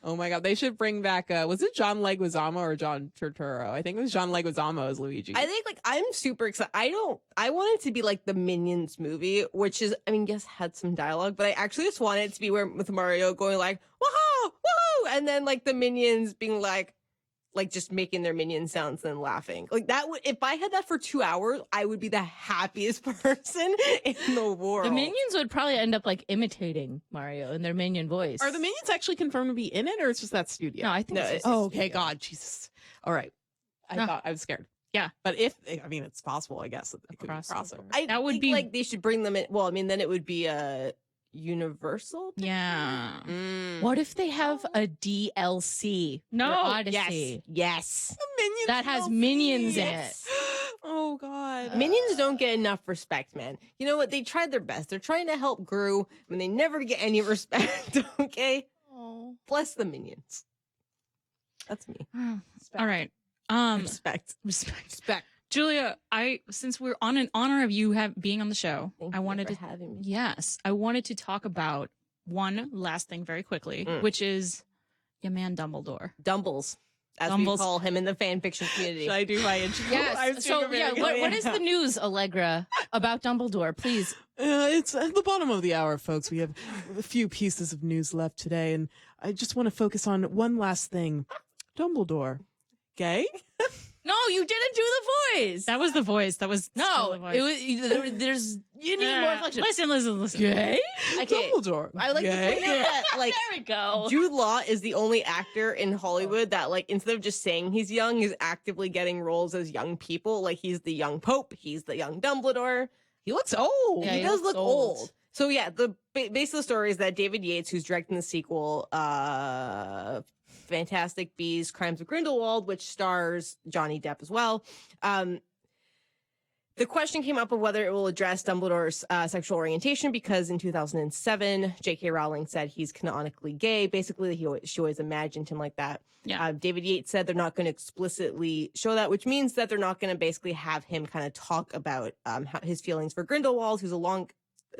Oh my god, they should bring back was it John Leguizamo or John Turturro? I think it was John Leguizamo as Luigi. I think like I'm super excited. I want it to be like the Minions movie, which is, I mean, yes, had some dialogue, but I actually just want it to be where with Mario going like, woohoo, woohoo, and then like the Minions being like just making their minion sounds and laughing. Like that would, if I had that for 2 hours, I would be the happiest person in the world. The minions would probably end up like imitating Mario in their minion voice. Are the minions actually confirmed to be in it, or it's just that studio? No, I think No, it's it's- Oh, okay, God, Jesus. All right. I No. thought I was scared. Yeah. But if, I mean, it's possible, I guess, that it could be a crossover. crossover. I That would think, be- like they should bring them in. Well, I mean, then it would be a Universal. Yeah. Mm. What if they have a DLC? No, for Odyssey Yes. Minions that has DLC. minions in Yes. Oh, God. Minions don't get enough respect, man. You know what? They tried their best. They're trying to help Gru. I mean, they never get any respect. Okay. Oh. Bless the minions. That's me. All right. Respect. Respect. Julia, since we're on an honor of you being on the show, Thank I you wanted for to having me. Yes, I wanted to talk about one last thing very quickly, Mm. which is your man Dumbledore. Dumbles, as we Dumbles. call him in the fan fiction community. Should I do my intro? I'm Yes. So super yeah, very what good. is the news, Allegra, about Dumbledore? Please. It's at the bottom of the hour, folks. We have a few pieces of news left today, and I just want to focus on one last thing. Dumbledore. Gay? No, you didn't do the voice. That was the voice. That was still No, the voice. it was. There's you need more inflection. Listen. Gay? Okay. Dumbledore. I like to Gay? point out that, like, There we go. Jude Law is the only actor in Hollywood that, like, instead of just saying he's young, he's actively getting roles as young people. Like, he's the young Pope, he's the young Dumbledore. He looks old. Yeah, he he does looks look old. old. So yeah, the base of the story is that David Yates, who's directing the sequel, Fantastic Beasts: Crimes of Grindelwald, which stars Johnny Depp as well. The question came up of whether it will address Dumbledore's sexual orientation, because in 2007, J.K. Rowling said he's canonically gay. Basically, she always imagined him like that. Yeah. David Yates said they're not going to explicitly show that, which means that they're not going to basically have him kind of talk about his feelings for Grindelwald, who's a long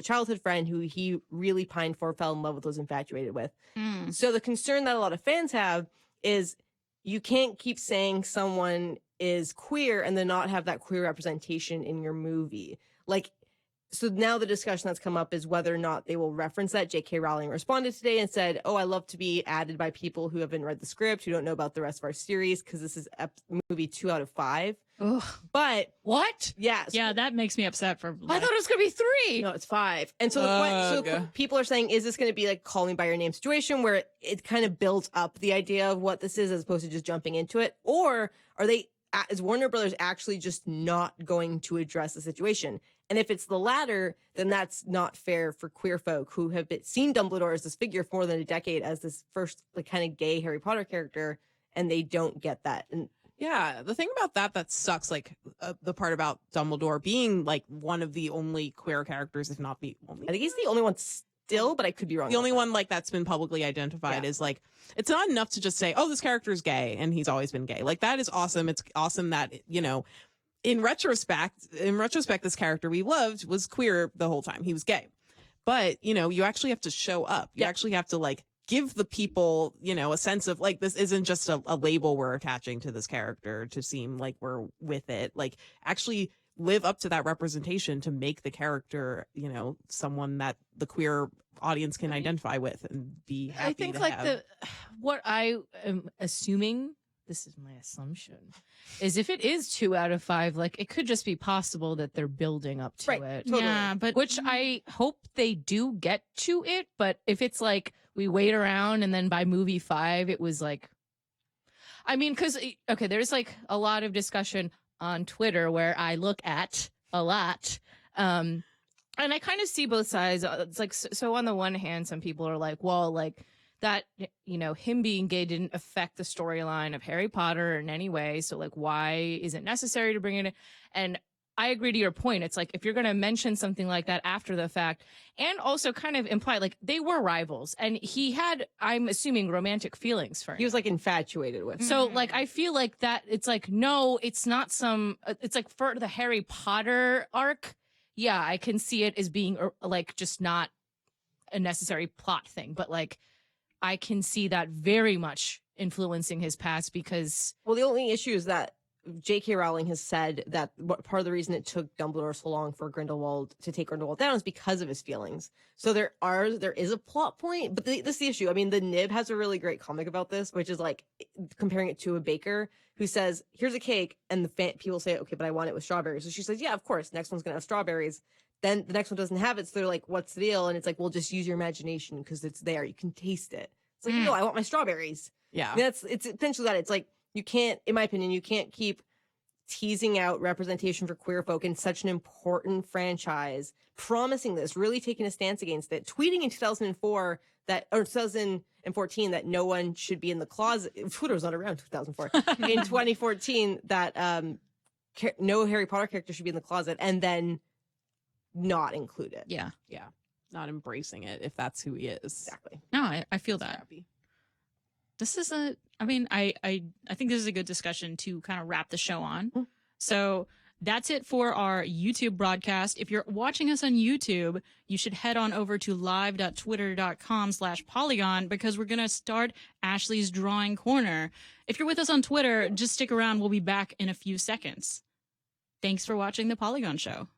childhood friend who he really pined for, fell in love with, was infatuated with. Mm. So the concern that a lot of fans have is you can't keep saying someone is queer and then not have that queer representation in your movie. Like, so now the discussion that's come up is whether or not they will reference that. J.K. Rowling responded today and said, "Oh, I love to be added by people who haven't read the script, who don't know about the rest of our series, because this is movie 2 out of 5. Ugh. But What? yeah, Yeah, that makes me upset for. I thought it was gonna be 3. no, it's 5. And so, Ugh. people are saying, is this going to be like Call Me by Your Name situation, where it kind of builds up the idea of what this is as opposed to just jumping into it? Or are they, is Warner Brothers actually just not going to address the situation? And if it's the latter, then that's not fair for queer folk who have seen Dumbledore as this figure for more than a decade, as this first like kind of gay Harry Potter character, and they don't get that. And Yeah, the thing about that sucks, like the part about Dumbledore being like one of the only queer characters, if not the only. I think he's the only one still, but I could be wrong. The only about one like that's been publicly identified Yeah. is like, it's not enough to just say, oh, this character is gay and he's always been gay. Like, that is awesome. It's awesome that, you know, in retrospect, this character we loved was queer the whole time. He was gay. But, you know, you actually have to show up. You Yeah. actually have to like give the people, you know, a sense of like, this isn't just a label we're attaching to this character to seem like we're with it. Like, actually live up to that representation to make the character, you know, someone that the queer audience can identify with and be happy I think to like have. what I am assuming, this is my assumption, is if it is 2 out of 5, like it could just be possible that they're building up to Right. it. Totally. Yeah, but Which I hope they do get to it, but if it's like we wait around and then by movie 5 it was like, I mean, because okay, there's like a lot of discussion on Twitter where I look at a lot, and I kind of see both sides. It's like, so on the one hand, some people are like, well, like that, you know, him being gay didn't affect the storyline of Harry Potter in any way, so like why is it necessary to bring it in? And I agree to your point. It's like if you're going to mention something like that after the fact and also kind of imply like they were rivals and he had, I'm assuming, romantic feelings for him. He was like infatuated with her. So like I feel like that it's like no, it's not some it's like for the Harry Potter arc. Yeah, I can see it as being like just not a necessary plot thing, but like I can see that very much influencing his past because Well, the only issue is that J.K. Rowling has said that what part of the reason it took Dumbledore so long for Grindelwald to take Grindelwald down is because of his feelings. So there is a plot point, but this is the issue. I mean, the Nib has a really great comic about this, which is like comparing it to a baker who says, "Here's a cake," and the people say, "Okay, but I want it with strawberries." So she says, "Yeah, of course. Next one's gonna have strawberries." Then the next one doesn't have it, so they're like, "What's the deal?" And it's like, "Well, just use your imagination because it's there. You can taste it." It's like, no, I want my strawberries. Yeah. It's essentially that. It's like you can't, in my opinion, you can't keep teasing out representation for queer folk in such an important franchise, promising this, really taking a stance against it, tweeting in 2004 that, or 2014 that no one should be in the closet. Twitter was not around 2004. In 2014 that no Harry Potter character should be in the closet, and then not include it. Yeah. Yeah. Not embracing it if that's who he is. Exactly. No, I feel that. Scrappy. This is I mean, I think this is a good discussion to kind of wrap the show on. So that's it for our YouTube broadcast. If you're watching us on YouTube, you should head on over to live.twitter.com/Polygon because we're going to start Ashley's drawing corner. If you're with us on Twitter, just stick around. We'll be back in a few seconds. Thanks for watching the Polygon Show.